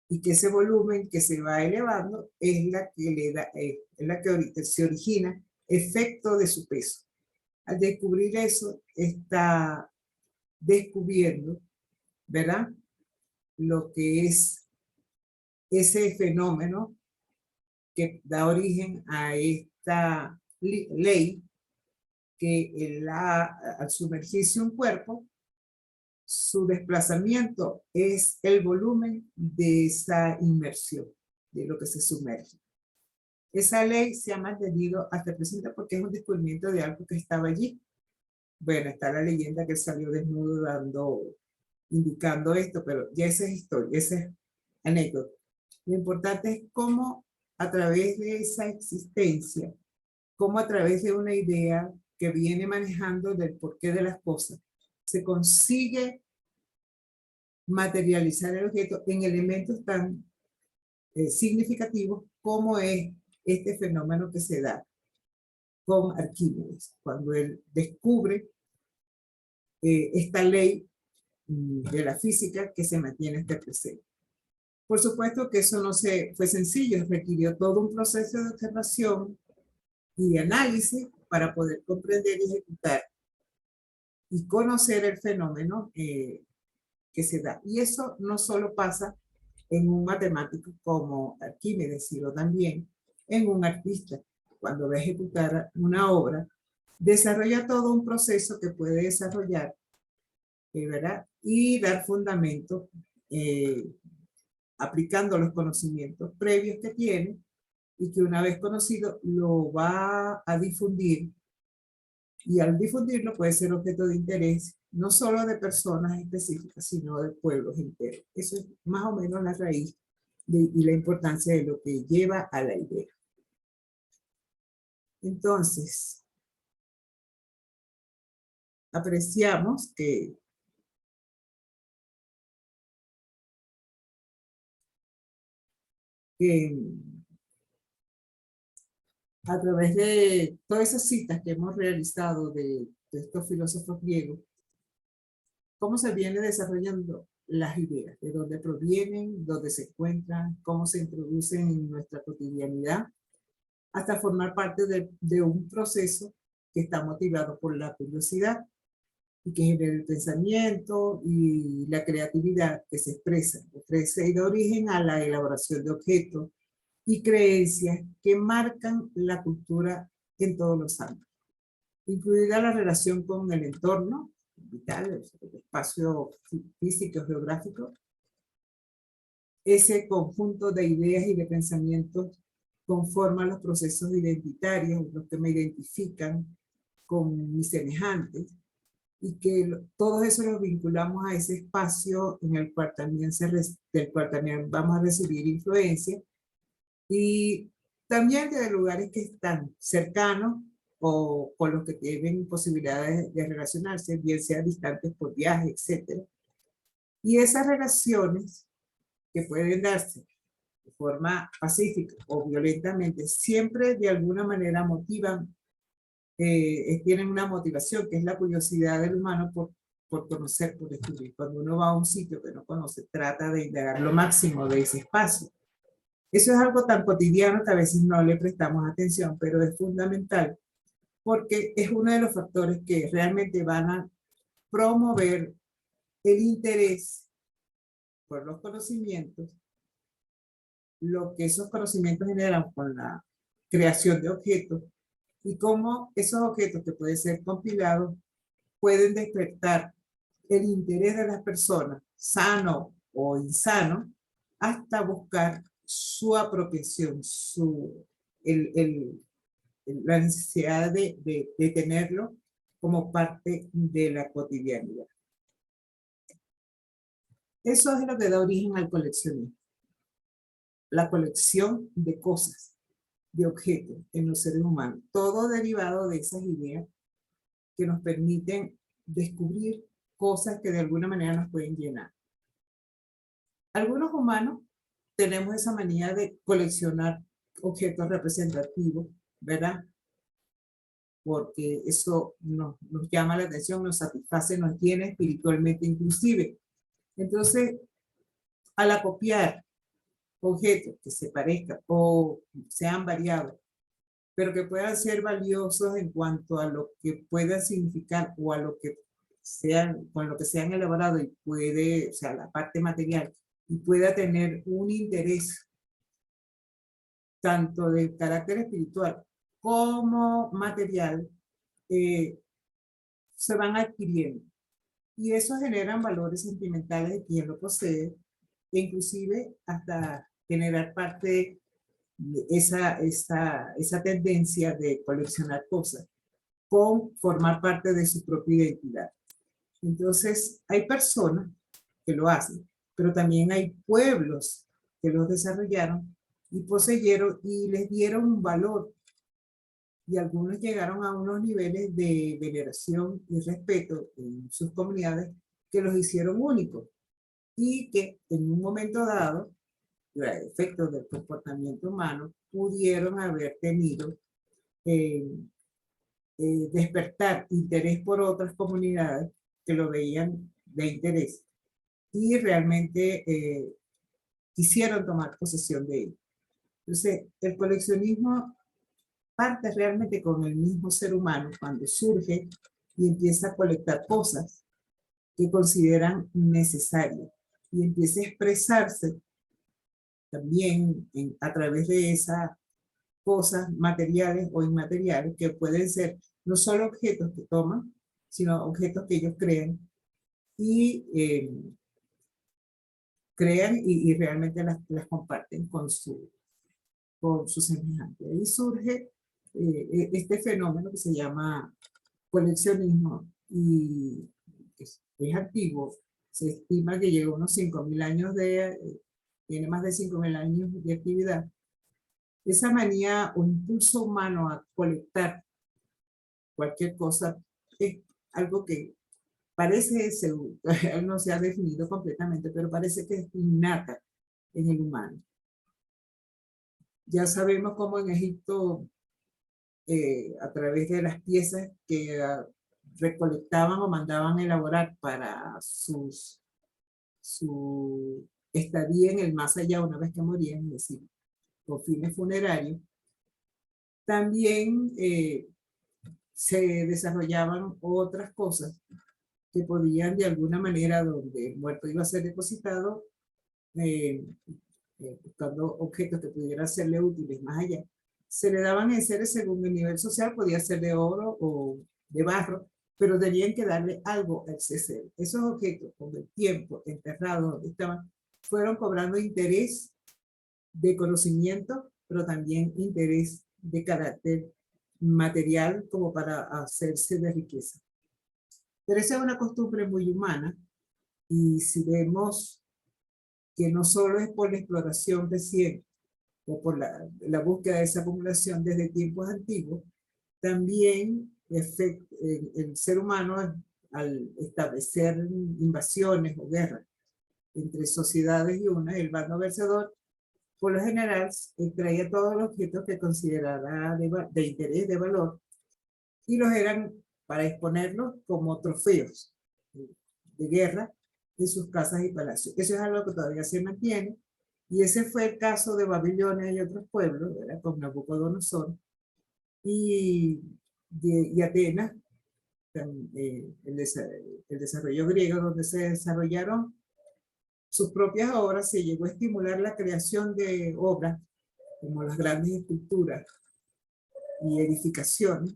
y que ese volumen que se va elevando es la que se origina efecto de su peso. Al descubrir eso, está descubriendo, ¿verdad?, lo que es ese fenómeno que da origen a esta ley que al sumergirse un cuerpo, su desplazamiento es el volumen de esa inmersión, de lo que se sumerge. Esa ley se ha mantenido hasta el presente porque es un descubrimiento de algo que estaba allí. Bueno, está la leyenda que salió desnudo indicando esto, pero ya esa es historia, esa es anécdota. Lo importante es cómo a través de esa existencia, cómo a través de una idea que viene manejando del porqué de las cosas, se consigue materializar el objeto en elementos tan significativos como es este fenómeno que se da con Arquímedes, cuando él descubre esta ley de la física que se mantiene hasta el presente. Por supuesto que eso no fue sencillo, requirió todo un proceso de observación y de análisis para poder comprender y ejecutar y conocer el fenómeno que se da. Y eso no solo pasa en un matemático como Arquímedes, sino también en un artista. Cuando va a ejecutar una obra, desarrolla todo un proceso que puede desarrollar, ¿verdad?, y dar fundamento aplicando los conocimientos previos que tiene y que una vez conocido lo va a difundir, y al difundirlo puede ser objeto de interés no solo de personas específicas, sino de pueblos enteros. Eso es más o menos la raíz y la importancia de lo que lleva a la idea. Entonces, apreciamos que a través de todas esas citas que hemos realizado de estos filósofos griegos, cómo se viene desarrollando las ideas, de dónde provienen, dónde se encuentran, cómo se introducen en nuestra cotidianidad, hasta formar parte de un proceso que está motivado por la curiosidad y que genera el pensamiento y la creatividad que se expresa y da origen a la elaboración de objetos y creencias que marcan la cultura en todos los ámbitos, incluida la relación con el entorno vital, el espacio físico, geográfico, ese conjunto de ideas y de pensamientos conforman los procesos identitarios, los que me identifican con mis semejantes, y que todos eso los vinculamos a ese espacio en el cual también, del cual también vamos a recibir influencia, y también de lugares que están cercanos o con los que tienen posibilidades de relacionarse, bien sea distantes por viaje, etc. Y esas relaciones que pueden darse de forma pacífica o violentamente, siempre de alguna manera motivan, tienen una motivación, que es la curiosidad del humano por conocer, por descubrir. Cuando uno va a un sitio que no conoce, trata de indagar lo máximo de ese espacio. Eso es algo tan cotidiano que a veces no le prestamos atención, pero es fundamental porque es uno de los factores que realmente van a promover el interés por los conocimientos, lo que esos conocimientos generan con la creación de objetos y cómo esos objetos que pueden ser compilados pueden despertar el interés de las personas, sano o insano, hasta buscar su apropiación, la necesidad de tenerlo como parte de la cotidianidad. Eso es lo que da origen al coleccionismo. La colección de cosas, de objetos en los seres humanos. Todo derivado de esas ideas que nos permiten descubrir cosas que de alguna manera nos pueden llenar. Algunos humanos tenemos esa manía de coleccionar objetos representativos, ¿verdad? Porque eso nos llama la atención, nos satisface, nos tiene espiritualmente inclusive. Entonces, al acopiar objetos que se parezcan o sean variados pero que puedan ser valiosos en cuanto a lo que puedan significar o a lo que sean, con lo que sean elaborados y puede, o sea, la parte material, y pueda tener un interés tanto de carácter espiritual como material, se van adquiriendo. Y eso generan valores sentimentales de quien lo posee, e inclusive hasta generar parte de esa tendencia de coleccionar cosas, con formar parte de su propia identidad. Entonces, hay personas que lo hacen, pero también hay pueblos que los desarrollaron y poseyeron y les dieron un valor. Y algunos llegaron a unos niveles de veneración y respeto en sus comunidades que los hicieron únicos y que en un momento dado, a efectos del comportamiento humano, pudieron haber tenido eh, despertar interés por otras comunidades que lo veían de interés y realmente quisieron tomar posesión de él. Entonces, el coleccionismo parte realmente con el mismo ser humano cuando surge y empieza a colectar cosas que consideran necesarias y empieza a expresarse también a través de esas cosas materiales o inmateriales que pueden ser no solo objetos que toman, sino objetos que ellos crean y y realmente las comparten con su semejante. Ahí surge este fenómeno que se llama coleccionismo y es antiguo. Se estima que llegó a unos 5.000 años tiene más de 5.000 años de actividad. Esa manía o impulso humano a colectar cualquier cosa es algo que parece, no se ha definido completamente, pero parece que es innata en el humano. Ya sabemos cómo en Egipto, a través de las piezas que recolectaban o mandaban elaborar para su estadía en el más allá una vez que morían, es decir, con fines funerarios, también se desarrollaban otras cosas que podían de alguna manera, donde el muerto iba a ser depositado, buscando objetos que pudieran serle útiles más allá, se le daban en seres según el nivel social, podía ser de oro o de barro, pero tenían que darle algo a ese ser. Esos objetos, con el tiempo, enterrados donde estaban, fueron cobrando interés de conocimiento, pero también interés de carácter material como para hacerse de riqueza. Pero esa es una costumbre muy humana y si vemos que no solo es por la exploración reciente o por la búsqueda de esa acumulación desde tiempos antiguos, también el ser humano al establecer invasiones o guerras entre sociedades y el bando vencedor, por lo general traía todos los objetos que considerara de interés, de valor, y los eran para exponerlos como trofeos de guerra en sus casas y palacios. Eso es algo que todavía se mantiene, y ese fue el caso de Babilonia y otros pueblos, ¿verdad? Con Nabucodonosor, y Atenas, el desarrollo griego, donde se desarrollaron sus propias obras, se llegó a estimular la creación de obras como las grandes esculturas y edificaciones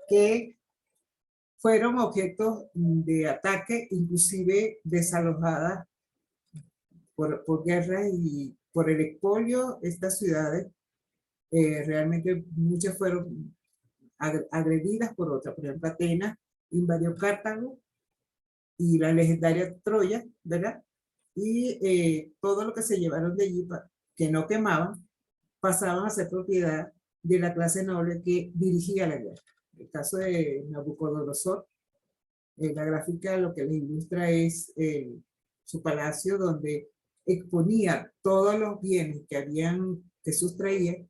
que fueron objetos de ataque, inclusive desalojadas por guerras y por el expolio. Estas ciudades realmente muchas fueron agredidas por otras. Por ejemplo, Atenas invadió Cartago y la legendaria Troya, ¿verdad? Y todo lo que se llevaron de allí, que no quemaban, pasaban a ser propiedad de la clase noble que dirigía la guerra. El caso de Nabucodonosor, la gráfica lo que le ilustra es su palacio, donde exponía todos los bienes que sustraía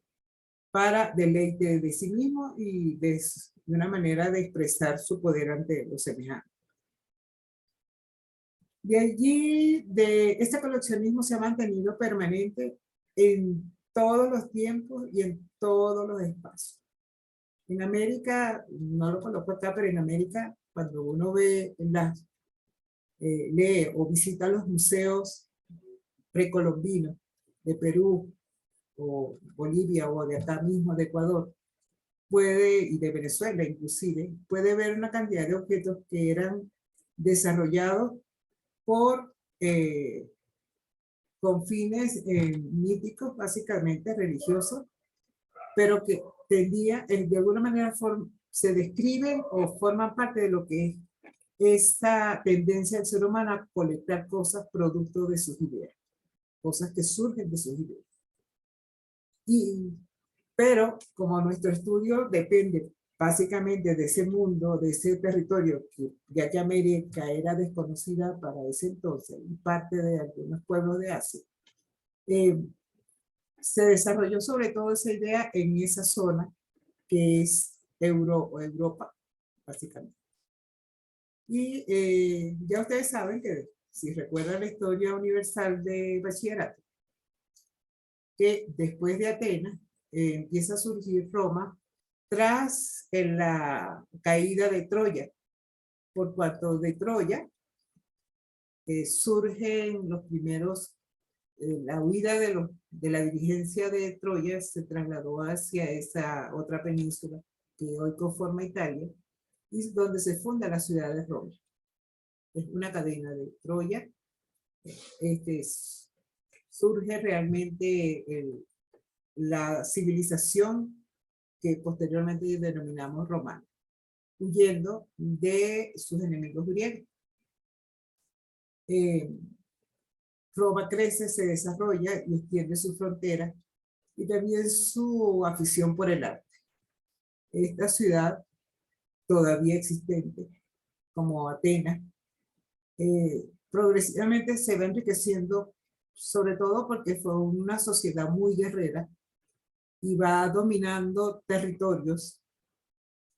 para deleite de sí mismo y de una manera de expresar su poder ante los semejantes. De allí, de este coleccionismo se ha mantenido permanente en todos los tiempos y en todos los espacios. En América, no lo coloco acá, pero en América, cuando uno ve lee o visita los museos precolombinos de Perú o Bolivia o de acá mismo de Ecuador, y de Venezuela inclusive, puede ver una cantidad de objetos que eran desarrollados con fines míticos, básicamente religiosos, pero que de alguna manera se describen o forman parte de lo que es esta tendencia del ser humano a colectar cosas producto de sus ideas, cosas que surgen de sus ideas. Pero como nuestro estudio depende básicamente de ese mundo, de ese territorio, ya que América era desconocida para ese entonces, y parte de algunos pueblos de Asia, se desarrolló sobre todo esa idea en esa zona que es Europa, básicamente. Y ya ustedes saben que, si recuerdan la historia universal de bachillerato, que después de Atenas empieza a surgir Roma tras la caída de Troya. Por cuanto de Troya surgen los primeros, la huida de la dirigencia de Troya se trasladó hacia esa otra península que hoy conforma Italia, y donde se funda la ciudad de Roma. Es una cadena de Troya. Surge realmente la civilización que posteriormente denominamos romana, huyendo de sus enemigos griegos. Roma crece, se desarrolla y extiende su frontera y también su afición por el arte. Esta ciudad todavía existente, como Atenas, progresivamente se va enriqueciendo, sobre todo porque fue una sociedad muy guerrera y va dominando territorios,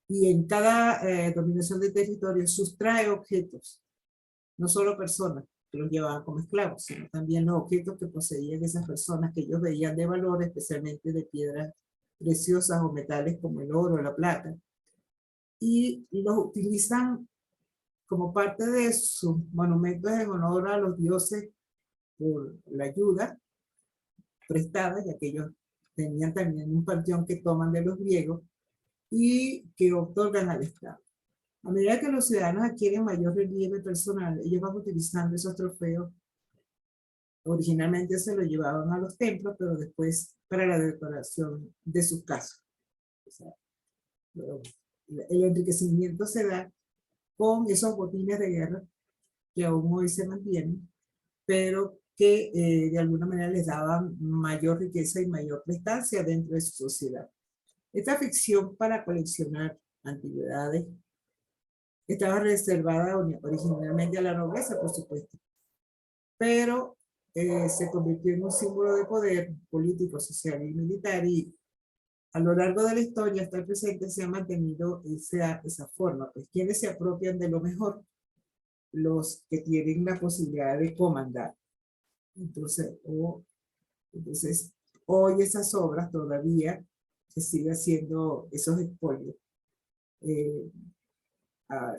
y en cada dominación de territorios sustrae objetos, no solo personas que los llevaban como esclavos, sino también los objetos que poseían esas personas que ellos veían de valor, especialmente de piedras preciosas o metales como el oro o la plata, y los utilizan como parte de sus monumentos en honor a los dioses por la ayuda prestada, ya que ellos tenían también un panteón que toman de los griegos y que otorgan al Estado. A medida que los ciudadanos adquieren mayor relieve personal, ellos van utilizando esos trofeos. Originalmente se los llevaban a los templos, pero después para la decoración de sus casas. O sea, el enriquecimiento se da con esos botines de guerra que aún hoy se mantienen, pero que de alguna manera les daban mayor riqueza y mayor prestancia dentro de su sociedad. Esta afición para coleccionar antigüedades estaba reservada originalmente a la nobleza, por supuesto, pero se convirtió en un símbolo de poder político, social y militar, y a lo largo de la historia hasta el presente se ha mantenido esa forma. Pues quienes se apropian de lo mejor, los que tienen la posibilidad de comandar. Entonces hoy esas obras todavía se sigue haciendo esos expolios.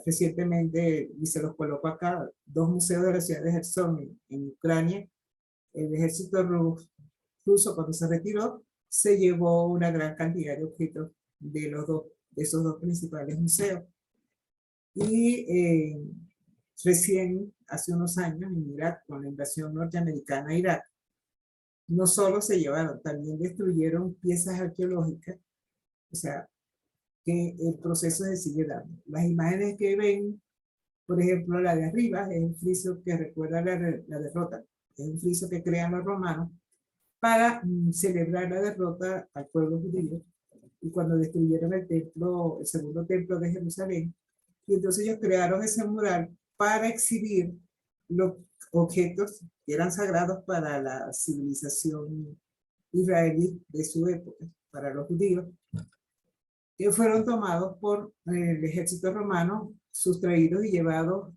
Recientemente, y se los coloco acá, 2 museos de la ciudad de Gerson en Ucrania. El ejército ruso, cuando se retiró, se llevó una gran cantidad de objetos de esos dos principales museos. Y recién, hace unos años, en Irak, con la invasión norteamericana a Irak, no solo se llevaron, también destruyeron piezas arqueológicas. O sea, que el proceso se sigue dando. Las imágenes que ven, por ejemplo, la de arriba, es un friso que recuerda la derrota. Es un friso que crean los romanos para celebrar la derrota al pueblo judío, y cuando destruyeron el segundo templo de Jerusalén, y entonces ellos crearon ese mural para exhibir los objetos que eran sagrados para la civilización israelí de su época, para los judíos, que fueron tomados por el ejército romano, sustraídos y llevados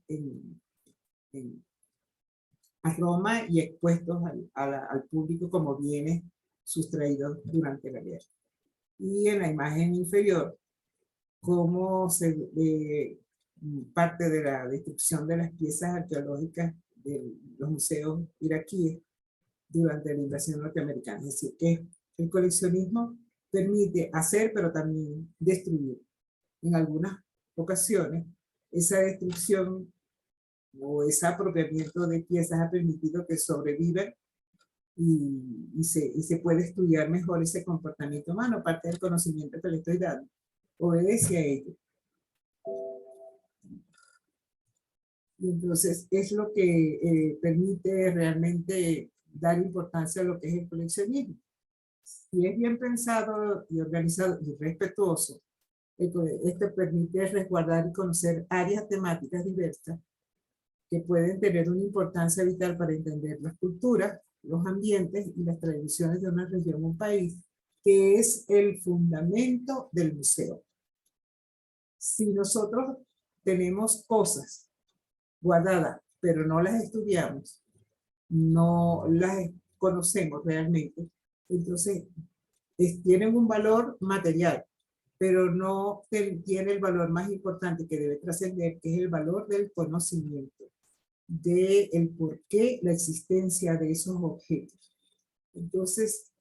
a Roma y expuestos al público como bienes sustraídos durante la guerra. Y en la imagen inferior, cómo parte de la destrucción de las piezas arqueológicas de los museos iraquíes durante la invasión norteamericana. Es decir, que el coleccionismo permite hacer, pero también destruir. En algunas ocasiones, esa destrucción o ese apropiamiento de piezas ha permitido que sobrevivan y se puede estudiar mejor ese comportamiento humano. Parte del conocimiento que le estoy dando obedece a ello. Y entonces es lo que permite realmente dar importancia a lo que es el coleccionismo. Si es bien pensado y organizado y respetuoso, este permite resguardar y conocer áreas temáticas diversas que pueden tener una importancia vital para entender las culturas, los ambientes y las tradiciones de una región o un país, que es el fundamento del museo. Si nosotros tenemos cosas guardadas, pero no las estudiamos, no las conocemos realmente, entonces tienen un valor material, pero no tiene el valor más importante que debe trascender, que es el valor del conocimiento, del por qué la existencia de esos objetos. Entonces,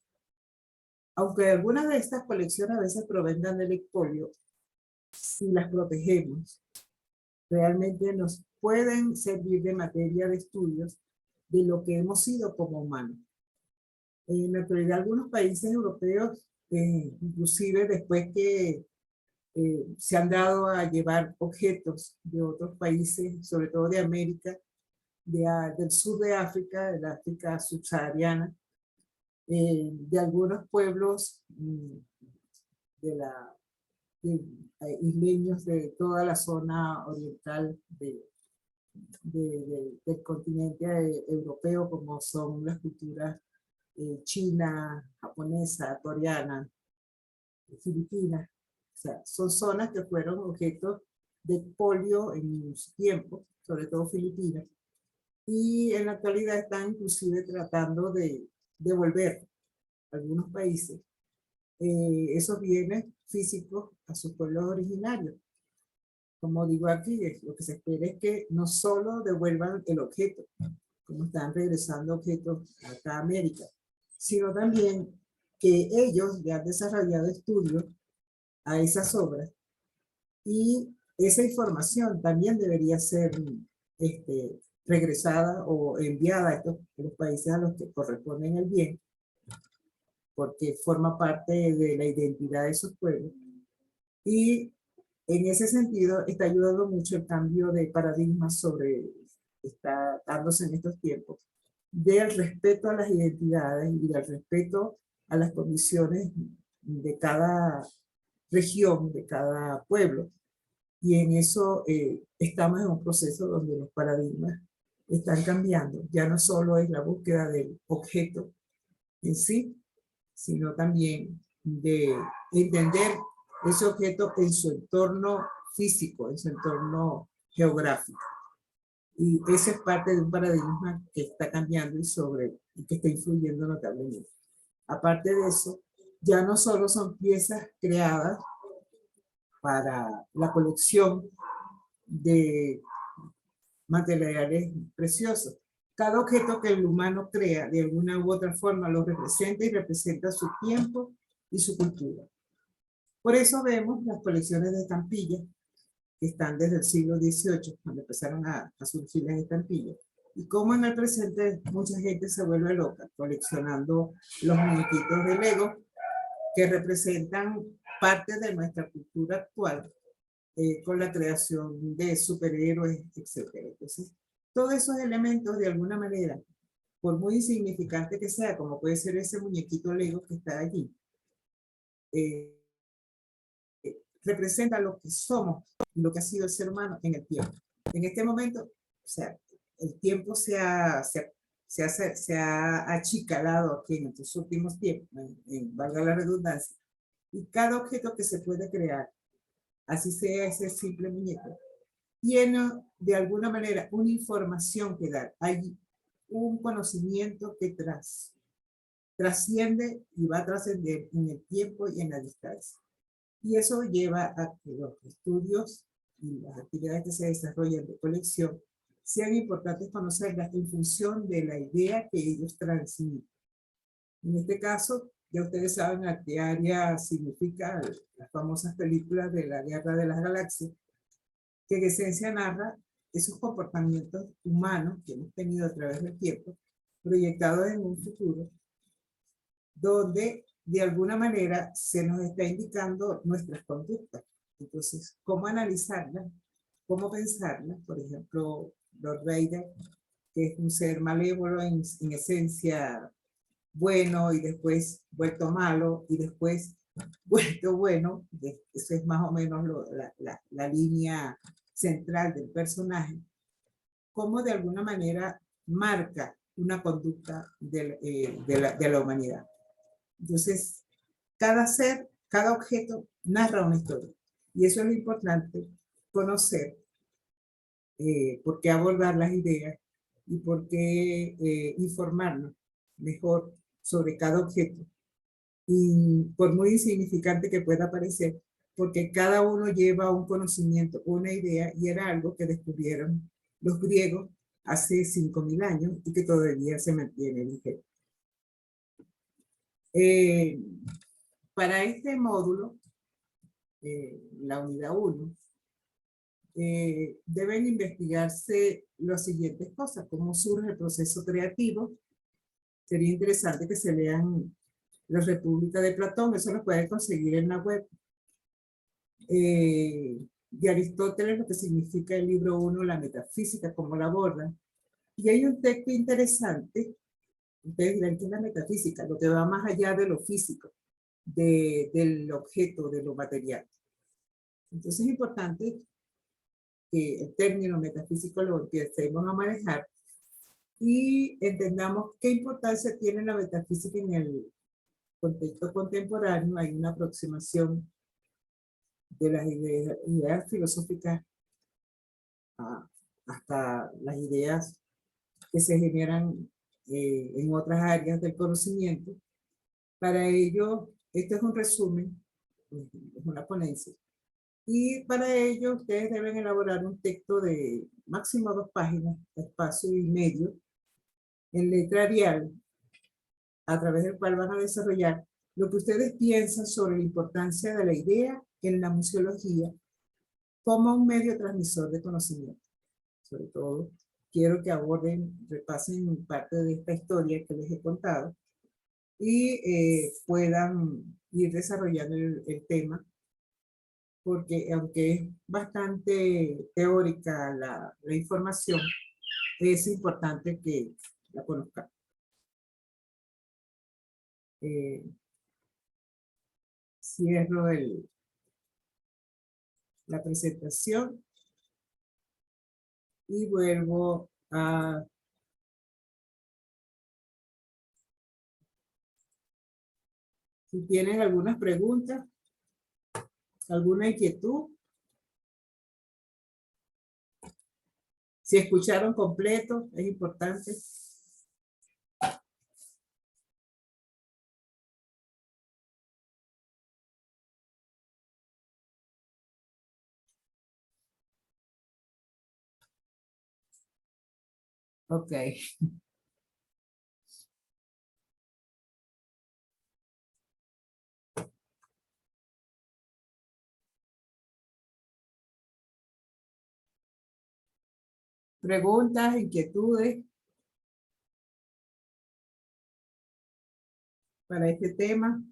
aunque algunas de estas colecciones a veces provengan del expolio, si las protegemos, realmente nos pueden servir de materia de estudios de lo que hemos sido como humanos. En la actualidad, algunos países europeos, inclusive después que se han dado a llevar objetos de otros países, sobre todo de América, del sur de África, de la África subsahariana, de algunos pueblos isleños de toda la zona oriental del continente europeo, como son las culturas china, japonesa, coreana, filipina. O sea, son zonas que fueron objeto de expolio en su tiempo, sobre todo Filipinas, y en la actualidad están inclusive tratando de devolver a algunos países esos bienes físicos a sus pueblos originarios. Como digo aquí, lo que se espera es que no solo devuelvan el objeto, como están regresando objetos acá a América, sino también que ellos ya han desarrollado estudios a esas obras y esa información también debería ser regresada o enviada a los países a los que corresponden el bien, porque forma parte de la identidad de esos pueblos. Y en ese sentido está ayudando mucho el cambio de paradigma está dándose en estos tiempos, del respeto a las identidades y del respeto a las condiciones de cada región, de cada pueblo. Y en eso estamos en un proceso donde los paradigmas están cambiando. Ya no solo es la búsqueda del objeto en sí, sino también de entender ese objeto en su entorno físico, en su entorno geográfico. Y esa es parte de un paradigma que está cambiando y que está influyendo notablemente. Aparte de eso, ya no solo son piezas creadas para la colección de materiales preciosos. Cada objeto que el humano crea de alguna u otra forma lo representa y representa su tiempo y su cultura. Por eso vemos las colecciones de estampillas que están desde el siglo XVIII, cuando empezaron a surgir las estampillas. Y como en el presente mucha gente se vuelve loca coleccionando los muñequitos de Lego que representan parte de nuestra cultura actual, con la creación de superhéroes, etc. Entonces, todos esos elementos de alguna manera, por muy insignificante que sea, como puede ser ese muñequito Lego que está allí, representa lo que somos y lo que ha sido el ser humano en el tiempo. En este momento, o sea, el tiempo se ha achicalado aquí en estos últimos tiempos, valga la redundancia, y cada objeto que se puede crear, así sea ese simple muñeco, tiene de alguna manera una información que dar. Hay un conocimiento que trasciende y va a trascender en el tiempo y en la distancia. Y eso lleva a que los estudios y las actividades que se desarrollan de colección sean importantes conocerlas en función de la idea que ellos transmiten. En este caso, ya ustedes saben a qué área significa las famosas películas de la Guerra de las Galaxias, que en esencia narra esos comportamientos humanos que hemos tenido a través del tiempo, proyectados en un futuro, donde de alguna manera se nos está indicando nuestras conductas. Entonces, ¿cómo analizarlas? ¿Cómo pensarlas? Por ejemplo, Lord Vader, que es un ser malévolo en esencia bueno y después vuelto malo y después vuelto bueno. Eso es más o menos la línea central del personaje. Cómo de alguna manera marca una conducta de la humanidad. Entonces, cada ser, cada objeto narra una historia. Y eso es lo importante, conocer por qué abordar las ideas y por qué informarnos mejor sobre cada objeto. Y por muy insignificante que pueda parecer, porque cada uno lleva un conocimiento, una idea, y era algo que descubrieron los griegos hace 5000 años y que todavía se mantiene vigente. Para este módulo, la unidad 1, deben investigarse las siguientes cosas: cómo surge el proceso creativo. Sería interesante que se lean La República de Platón, eso lo pueden conseguir en la web. De Aristóteles, lo que significa el libro 1, la metafísica, cómo la abordan. Y hay un texto interesante, ustedes dirán que es la metafísica, lo que va más allá de lo físico, del objeto, de lo material. Entonces es importante que el término metafísico lo empecemos a manejar y entendamos qué importancia tiene la metafísica en el contexto contemporáneo. Hay una aproximación de las ideas filosóficas hasta las ideas que se generan en otras áreas del conocimiento. Para ello, este es un resumen, es una ponencia, y para ello ustedes deben elaborar un texto de máximo 2 páginas, espacio y medio, en letra Arial, a través del cual van a desarrollar lo que ustedes piensan sobre la importancia de la idea en la museología como un medio transmisor de conocimiento. Sobre todo, quiero que aborden, repasen parte de esta historia que les he contado y puedan ir desarrollando el tema, porque aunque es bastante teórica la información, es importante que la conozcan. Cierro la presentación y vuelvo a si tienen algunas preguntas, alguna inquietud, si escucharon completo, es importante. Ok. Preguntas, inquietudes para este tema.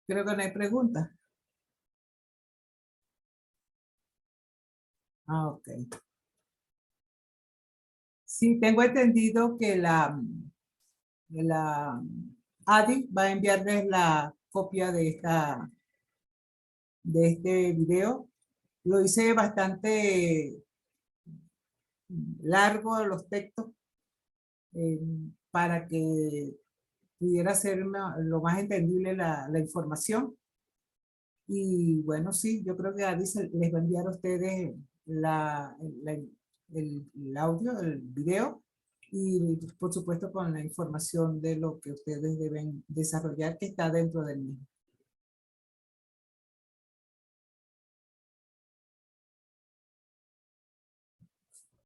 Creo que no hay preguntas. Ah, ok. Sí, tengo entendido que la Adi va a enviarles la copia de este video. Lo hice bastante largo los textos eh, para que pudiera ser lo más entendible la información. Y bueno, sí, yo creo que Adi les va a enviar a ustedes el audio, el video, y por supuesto con la información de lo que ustedes deben desarrollar que está dentro del mismo.